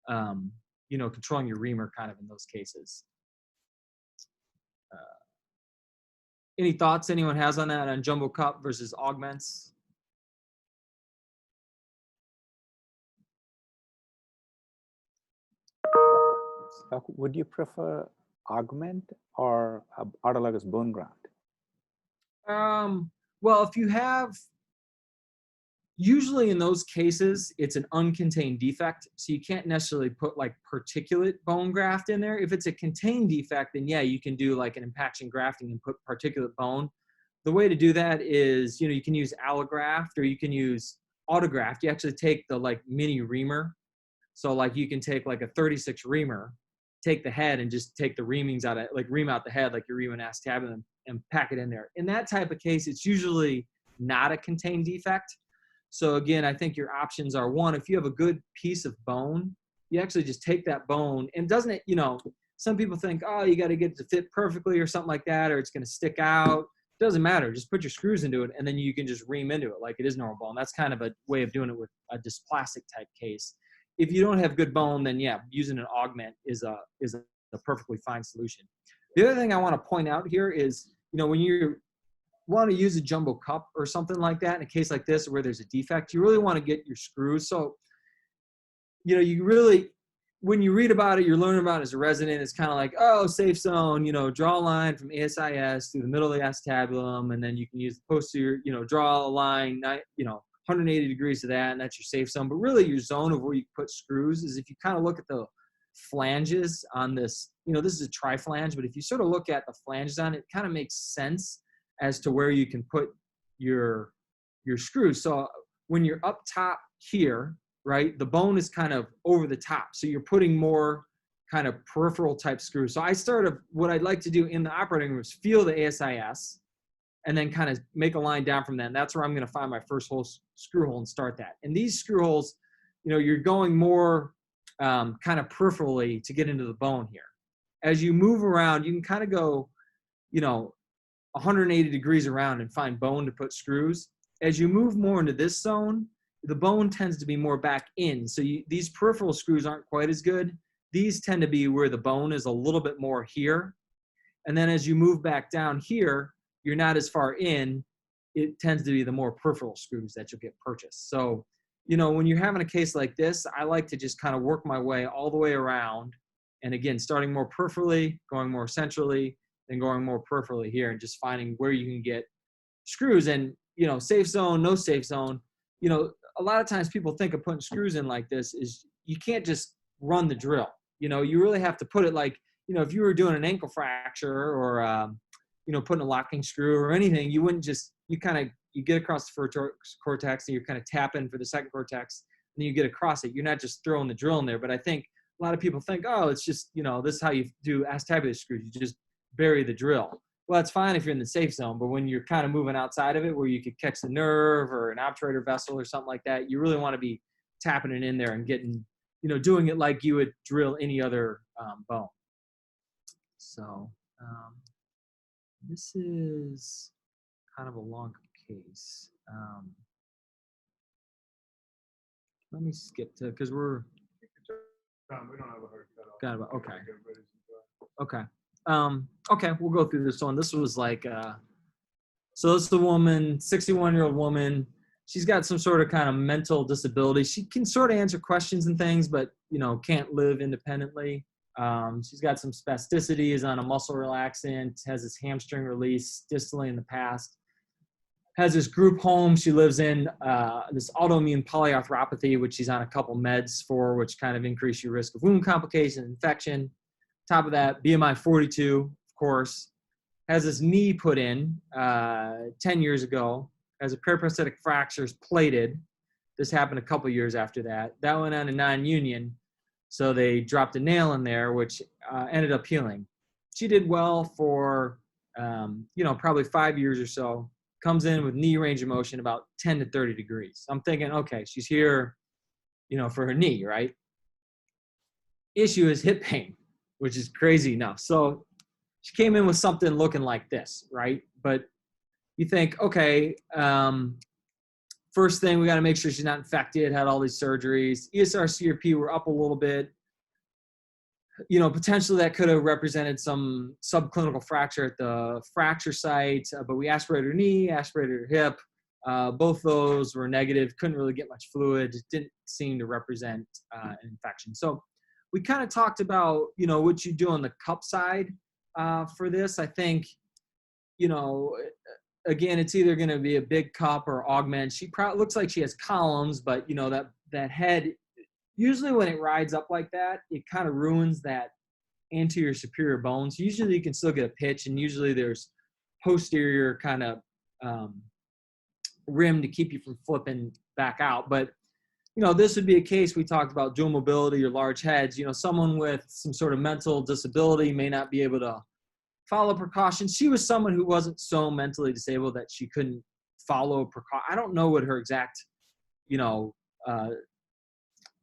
you know, controlling your reamer kind of in those cases. Any thoughts anyone has on that, on jumbo cup versus augments? Doc, would you prefer augment or autologous bone graft? Well, if you have, usually in those cases, it's an uncontained defect. So you can't necessarily put like particulate bone graft in there. If it's a contained defect, then yeah, you can do like an impaction grafting and put particulate bone. The way to do that is, you know, you can use allograft or you can use autograft. You actually take the like mini reamer. So like you can take like a 36 reamer, take the head and just take the reamings out of, like ream out the head like you're reaming acetabulum and pack it in there. In that type of case, it's usually not a contained defect. So again, I think your options are, one, if you have a good piece of bone, you actually just take that bone, and doesn't it, you know, some people think, oh, you got to get it to fit perfectly or something like that, or it's going to stick out. It doesn't matter. Just put your screws into it, and then you can just ream into it like it is normal bone. That's kind of a way of doing it with a dysplastic type case. If you don't have good bone, then yeah, using an augment is a perfectly fine solution. The other thing I want to point out here is, you know, when you want to use a jumbo cup or something like that, in a case like this where there's a defect, you really want to get your screws. So, you know, you really, when you read about it, you're learning about it as a resident, it's kind of like, oh, safe zone, you know, draw a line from ASIS through the middle of the acetabulum, and then you can use the posterior, you know, draw a line, you know, 180 degrees to that, and that's your safe zone. But really your zone of where you put screws is if you kind of look at the flanges on this, you know, this is a tri-flange, but if you sort of look at the flanges on it, it kind of makes sense as to where you can put your screws. So when you're up top here, right, the bone is kind of over the top. So you're putting more kind of peripheral type screws. So what I'd like to do in the operating room is feel the ASIS and then kind of make a line down from that. And that's where I'm going to find my first screw hole and start that. And these screw holes, you know, you're going more kind of peripherally to get into the bone here. As you move around, you can kind of go, you know, 180 degrees around and find bone to put screws. as you move more into this zone, the bone tends to be more back in. So these peripheral screws aren't quite as good. These tend to be where the bone is a little bit more here. And then as you move back down here, you're not as far in. It tends to be the more peripheral screws that you'll get purchased. So, you know, when you're having a case like this, I like to just kind of work my way all the way around. And again, starting more peripherally, going more centrally, then going more peripherally here, and just finding where you can get screws. And, you know, safe zone, no safe zone. You know, a lot of times people think of putting screws in like this is you can't just run the drill. You know, you really have to put it like, you know, if you were doing an ankle fracture or, you know, putting a locking screw or anything, you wouldn't just, you get across the first cortex and you're kind of tapping for the second cortex, and then you get across it. You're not just throwing the drill in there. But I think a lot of people think, oh, it's just, you know, this is how you do acetabular screws. You just bury the drill. Well, that's fine if you're in the safe zone, but when you're kind of moving outside of it where you could catch the nerve or an obturator vessel or something like that, you really want to be tapping it in there and getting, you know, doing it like you would drill any other bone. So this is kind of a long case. Let me skip to, because we're We don't have a hard cut off. got about, okay. Okay. Okay, we'll go through this one. This was like, so this is a woman, 61-year-old woman. She's got some sort of kind of mental disability. She can sort of answer questions and things, but, you know, can't live independently. She's got some spasticity, is on a muscle relaxant, has this hamstring release distally in the past, has this group home she lives in, this autoimmune polyarthropathy, which she's on a couple meds for, which kind of increase your risk of wound complications, infection. Top of that, BMI 42, of course, has his knee put in 10 years ago, has a periprosthetic fractures plated. This happened a couple years after that. That went on a non-union, so they dropped a nail in there, which ended up healing. She did well for, you know, probably 5 years or so. Comes in with knee range of motion about 10 to 30 degrees. I'm thinking, okay, she's here, you know, for her knee, right? Issue is hip pain, which is crazy enough. So she came in with something looking like this, right? But you think, okay, first thing, we got to make sure she's not infected, had all these surgeries. ESR, CRP were up a little bit. You know, potentially that could have represented some subclinical fracture at the fracture site, but we aspirated her knee, aspirated her hip. Both those were negative, couldn't really get much fluid, didn't seem to represent an infection. So we kind of talked about, you know, what you do on the cup side for this. I think, you know, again, it's either going to be a big cup or augment. She probably looks like she has columns, but, you know, that head, usually when it rides up like that, it kind of ruins that anterior superior bones. Usually you can still get a pitch, and usually there's posterior kind of rim to keep you from flipping back out. But, you know, this would be a case, we talked about dual mobility or large heads. You know, someone with some sort of mental disability may not be able to follow precautions. She was someone who wasn't so mentally disabled that she couldn't follow precautions. I don't know what her exact, you know,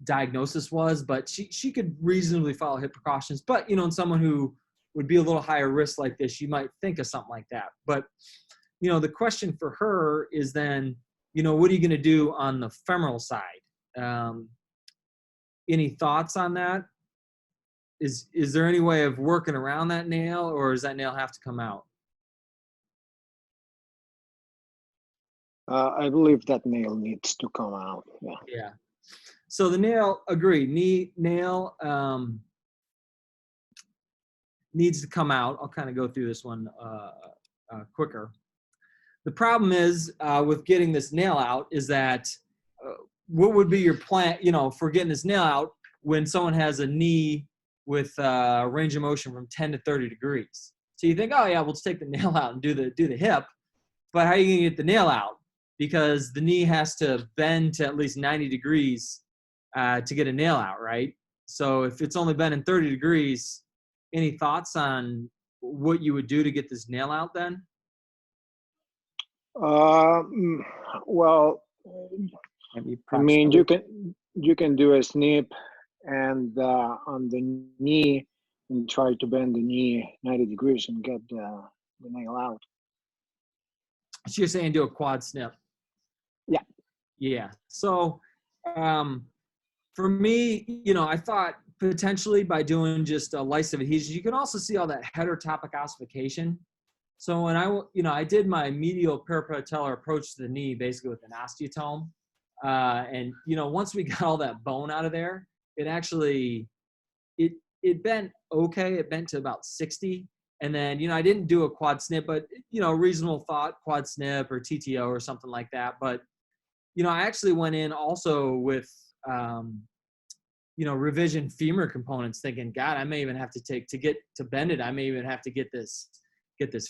diagnosis was, but she could reasonably follow hip precautions. But, you know, in someone who would be a little higher risk like this, you might think of something like that. But, you know, the question for her is then, you know, what are you going to do on the femoral side? Any thoughts on that? Is there any way of working around that nail, or does that nail have to come out? I believe that nail needs to come out. Yeah. Yeah. So the nail, agree, nail needs to come out. I'll kind of go through this one quicker. The problem is with getting this nail out is that what would be your plan, you know, for getting this nail out when someone has a knee with range of motion from 10 to 30 degrees? So you think, oh yeah, we'll just take the nail out and do the hip. But how are you going to get the nail out? Because the knee has to bend to at least 90 degrees to get a nail out, right? So if it's only bending 30 degrees, any thoughts on what you would do to get this nail out then? Well, I mean, you can do a snip and on the knee and try to bend the knee 90 degrees and get the nail out. So you're saying do a quad snip? Yeah. So for me, you know, I thought potentially by doing just a lysis of adhesion, you can also see all that heterotopic ossification. So when I did my medial parapatellar approach to the knee, basically with an osteotome, and once we got all that bone out of there, it actually it bent okay. It bent to about 60, and then I didn't do a quad snip, but reasonable thought quad snip or TTO or something like that. But I actually went in also with revision femur components, thinking, God, I may even have to get to bend it. I may even have to get this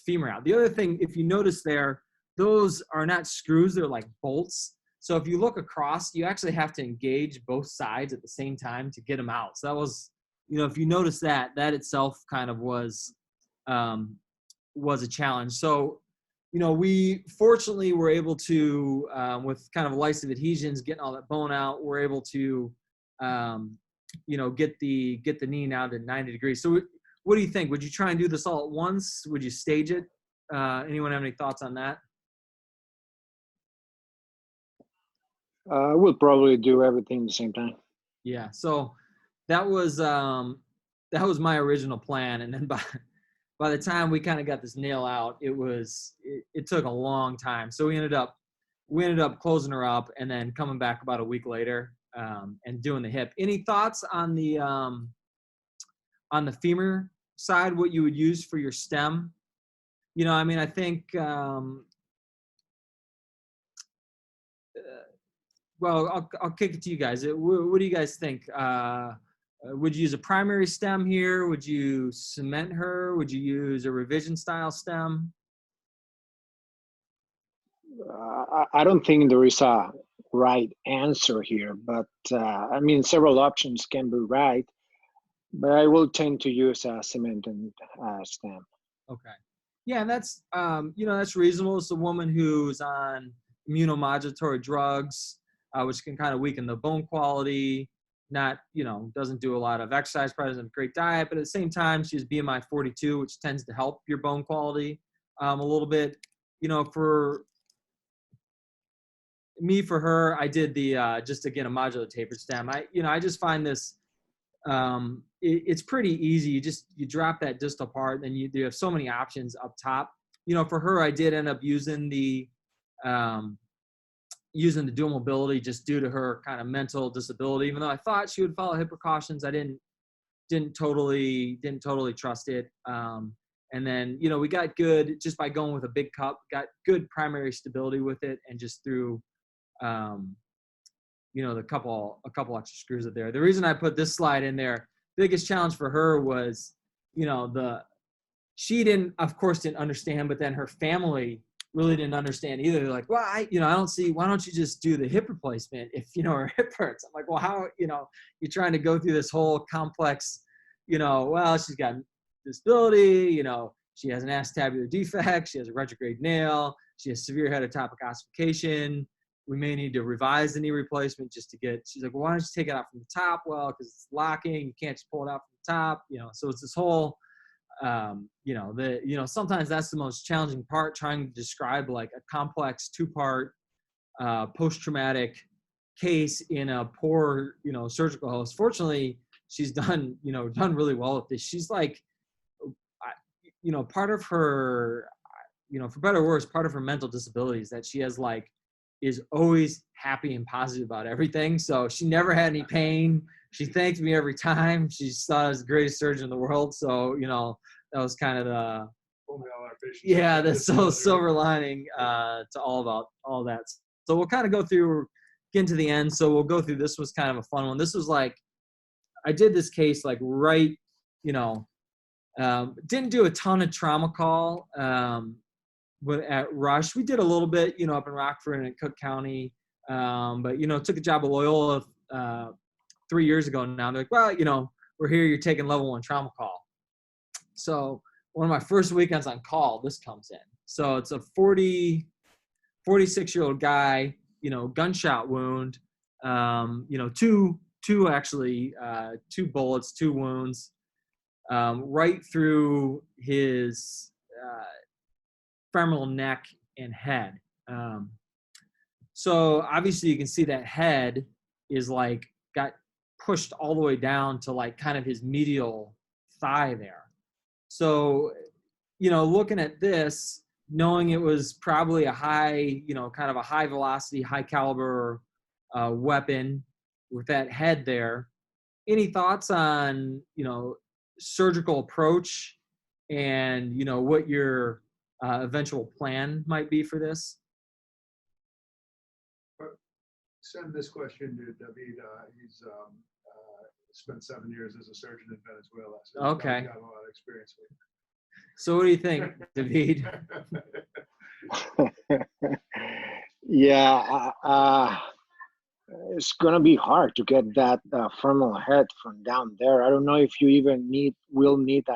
femur out. The other thing, if you notice there, those are not screws, they're like bolts. So if you look across, you actually have to engage both sides at the same time to get them out. So that was, if you notice that itself kind of was a challenge. So, we fortunately were able to, with kind of lysis of adhesions, getting all that bone out, we're able to, get the knee now to 90 degrees. So what do you think? Would you try and do this all at once? Would you stage it? Anyone have any thoughts on that? We'll probably do everything at the same time. Yeah. So that was my original plan. And then by the time we kind of got this nail out, it took a long time. So we ended up closing her up and then coming back about a week later, and doing the hip. Any thoughts on the femur side, what you would use for your stem? I think, well, I'll kick it to you guys. What do you guys think? Would you use a primary stem here? Would you cement her? Would you use a revision style stem? I don't think there is a right answer here, but several options can be right, but I will tend to use a cemented stem. Okay. Yeah, and that's that's reasonable. It's a woman who's on immunomodulatory drugs, which can kind of weaken the bone quality. Not, doesn't do a lot of exercise, probably doesn't have a great diet, but at the same time, she's BMI 42, which tends to help your bone quality a little bit. For me, for her, I did the just again a modular tapered stem. I just find this it's pretty easy. You drop that distal part, and you have so many options up top. For her, I did end up using the dual mobility just due to her kind of mental disability. Even though I thought she would follow hip precautions, I didn't totally trust it. And then we got good just by going with a big cup. Got good primary stability with it, and just threw a couple extra screws in there. The reason I put this slide in there, biggest challenge for her was, she of course didn't understand, but then her family really didn't understand either. They're like, well, I don't see, why don't you just do the hip replacement if, her hip hurts? I'm like, well, how, you're trying to go through this whole complex, well, she's got disability, she has an acetabular defect, she has a retrograde nail, she has severe heterotopic ossification. We may need to revise the knee replacement just to get, she's like, well, why don't you take it out from the top? Well, because it's locking, you can't just pull it out from the top, so it's this whole, sometimes that's the most challenging part, trying to describe like a complex two-part post-traumatic case in a poor, surgical host. Fortunately, she's done really well with this. She's like, part of her, for better or worse, part of her mental disability is that she has is always happy and positive about everything. So she never had any pain. She thanked me every time. She thought I was the greatest surgeon in the world. So, that was kind of the, the silver lining to all that. So we'll kind of go through, get into the end. So we'll go through, this was kind of a fun one. This was I did this case right, didn't do a ton of trauma call. At Rush, we did a little bit, up in Rockford and in Cook County, but took a job at Loyola 3 years ago now. They're like, well, we're here, you're taking level 1 trauma call. So one of my first weekends on call, this comes in. So it's a 46-year-old guy, gunshot wound, two bullets, 2 wounds, right through his femoral neck and head. So obviously you can see that head is like got pushed all the way down to like kind of his medial thigh there. So, looking at this, knowing it was probably a high, kind of a high velocity, high caliber weapon with that head there, any thoughts on, surgical approach and, what your eventual plan might be for this? Send this question to David. He's spent 7 years as a surgeon in Venezuela. So he's Okay. got a lot of experience with it. So what do you think, David? Yeah, it's gonna be hard to get that femoral head from down there. I don't know if you even will need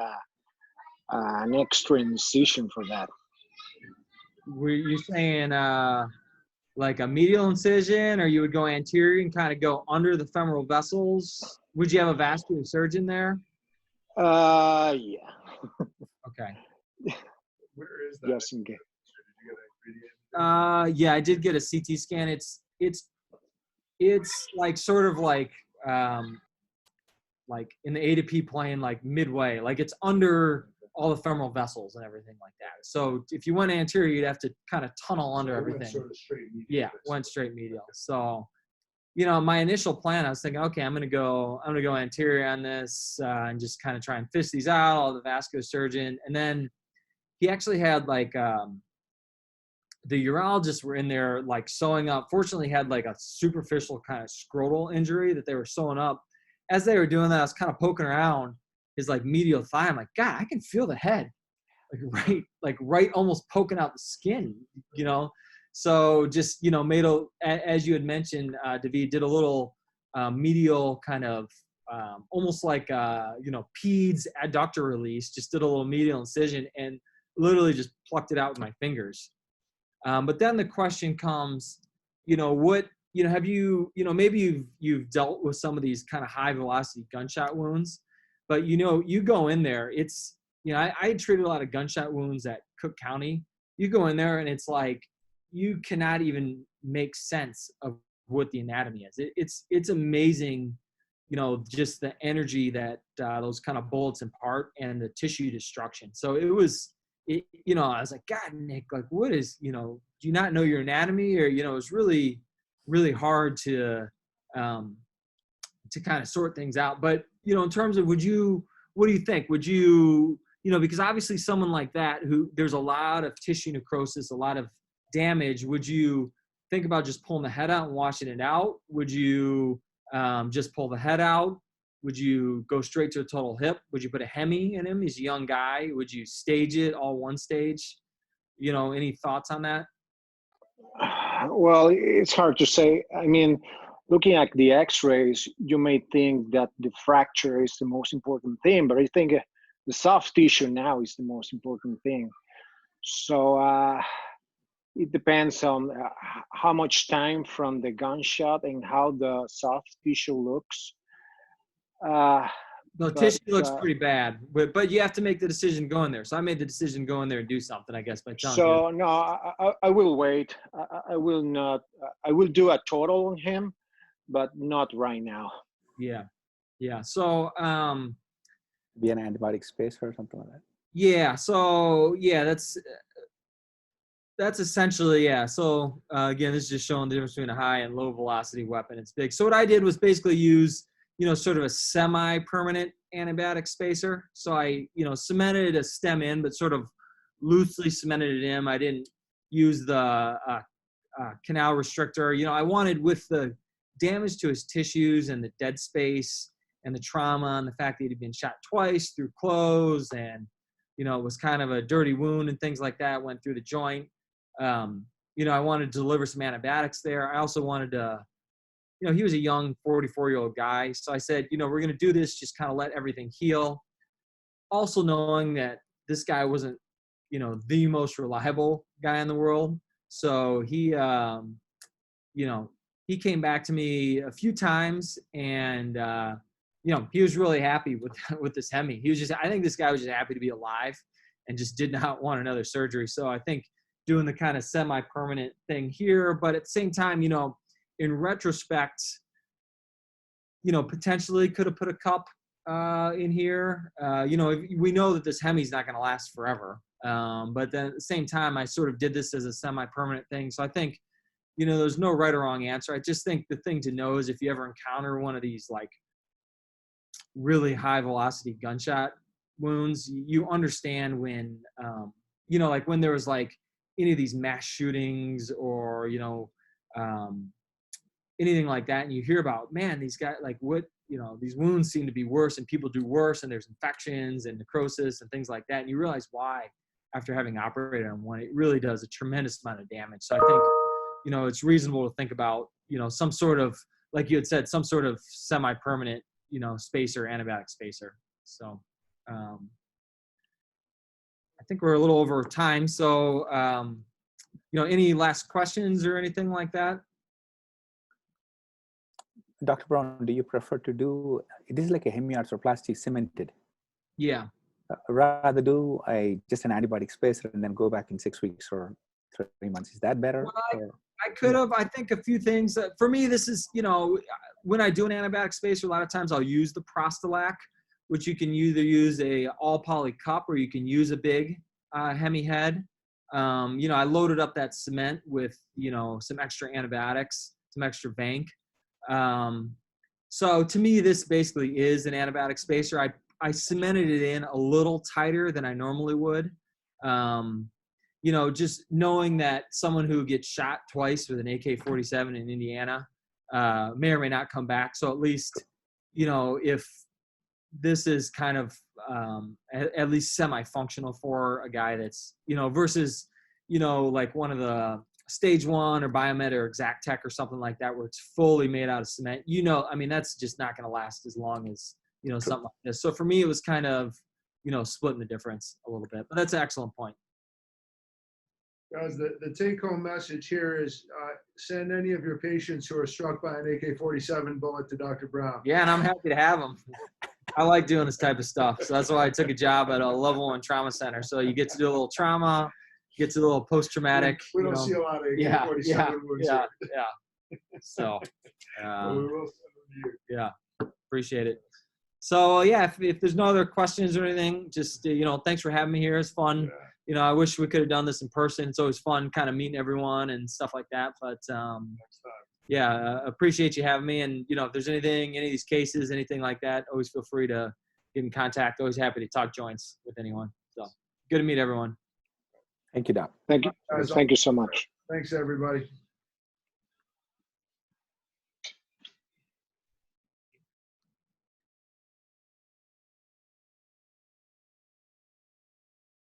an extra incision for that. Were you saying like a medial incision, or you would go anterior and kind of go under the femoral vessels? Would you have a vascular surgeon there? Yeah. Okay. Where is that? Just in case. Did you get a video? Yeah, I did get a CT scan. It's like sort of like in the A to P plane, like midway, like it's under all the femoral vessels and everything like that. So if you went anterior, you'd have to kind of tunnel under So it went everything. sort of straight medial, Yeah, basically. went straight medial. So, my initial plan, I was thinking, okay, I'm gonna go anterior on this and just kind of try and fish these out. All the vascular surgeon, and then he actually had like the urologists were in there like sewing up. Fortunately, he had like a superficial kind of scrotal injury that they were sewing up. As they were doing that, I was kind of poking around his like medial thigh. I'm like, God, I can feel the head, like right, almost poking out the skin, So just, made as you had mentioned, David did a little medial kind of almost like, peds adductor release, just did a little medial incision and literally just plucked it out with my fingers. But then the question comes, have you, maybe you've dealt with some of these kind of high velocity gunshot wounds, but you go in there, it's, I treated a lot of gunshot wounds at Cook County. You go in there and it's like, you cannot even make sense of what the anatomy is. It's amazing, just the energy that those kind of bullets impart and the tissue destruction. So I was like, God, Nick, like, what is, do you not know your anatomy? Or, it's really, really hard to kind of sort things out. But, in terms of, what do you think? Would you, because obviously someone like that, who there's a lot of tissue necrosis, a lot of damage, would you think about just pulling the head out and washing it out? Would you just pull the head out? Would you go straight to a total hip? Would you put a hemi in him? He's a young guy. Would you stage it all one stage? Any thoughts on that? Well, it's hard to say. I mean, looking at the x-rays, you may think that the fracture is the most important thing, but I think the soft tissue now is the most important thing. So it depends on how much time from the gunshot and how the soft tissue looks. The tissue looks pretty bad, but you have to make the decision going there. So I made the decision going there and do something, I guess, by telling you. So no, I will wait. I will not. I will do a total on him, but not right now. Yeah. So Be an antibiotic spacer or something like that. yeah. So yeah, that's essentially, yeah. So again, this is just showing the difference between a high and low velocity weapon. It's big. So what I did was basically use, sort of a semi-permanent antibiotic spacer. So I, cemented a stem in, but sort of loosely cemented it in. I didn't use the canal restrictor. I wanted, with the damage to his tissues and the dead space and the trauma and the fact that he'd been shot twice through clothes and, it was kind of a dirty wound and things like that, went through the joint. I wanted to deliver some antibiotics there. I also wanted to, he was a young 44-year-old guy. So I said, we're going to do this, just kind of let everything heal. Also knowing that this guy wasn't, the most reliable guy in the world. So he, he came back to me a few times and, he was really happy with this hemi. I think this guy was just happy to be alive and just did not want another surgery. So I think, doing the kind of semi-permanent thing here. But at the same time, you know, in retrospect, you know, potentially could have put a cup in here. You know, we know that this Hemi's not going to last forever. But then at the same time, I sort of did this as a semi-permanent thing. So I think, you know, there's no right or wrong answer. I just think the thing to know is if you ever encounter one of these like really high velocity gunshot wounds, you understand when, you know, like when there was like any of these mass shootings or, you know, anything like that. And you hear about, man, these guys, like what, you know, these wounds seem to be worse and people do worse and there's infections and necrosis and things like that. And you realize why after having operated on one, it really does a tremendous amount of damage. So I think, you know, it's reasonable to think about, you know, some sort of, like you had said, some sort of semi-permanent, you know, spacer, antibiotic spacer. So I think we're a little over time. So, you know, any last questions or anything like that? Dr. Brown, do you prefer to do, it is like a hemiarthroplasty cemented. Yeah. Rather do just an antibiotic spacer and then go back in 6 weeks or 3 months. Is that better? Well, I could have, I think a few things. For me, this is, you know, when I do an antibiotic spacer, a lot of times I'll use the Prostalac, which you can either use a all poly cup or you can use a big Hemi head. You know, I loaded up that cement with, you know, some extra antibiotics, some extra Vanc. So to me, this basically is an antibiotic spacer. I cemented it in a little tighter than I normally would. You know, just knowing that someone who gets shot twice with an AK-47 in Indiana may or may not come back. So at least, you know, if this is kind of at least semi-functional for a guy that's, you know, versus, you know, like one of the Stage 1 or Biomed or Exact Tech or something like that, where it's fully made out of cement, you know, I mean, that's just not going to last as long as, you know, something like this. So for me, it was kind of, you know, splitting the difference a little bit, but that's an excellent point. Guys, the take-home message here is send any of your patients who are struck by an AK-47 bullet to Dr. Brown. Yeah, and I'm happy to have them. I like doing this type of stuff. So that's why I took a job at a level 1 trauma center. So you get to do a little trauma, get to a little post-traumatic. We don't you know. see a lot of AK-47 wounds here. Yeah. So, But we will send them to you. yeah, appreciate it. So yeah, if there's no other questions or anything, just, you know, thanks for having me here. It's fun. Yeah. You know, I wish we could have done this in person. It's always fun kind of meeting everyone and stuff like that. But yeah, appreciate you having me. And, you know, if there's anything, any of these cases, anything like that, always feel free to get in contact. Always happy to talk joints with anyone. So good to meet everyone. Thank you, Doc. Thank you. Guys, Thank you so much. Thanks, everybody.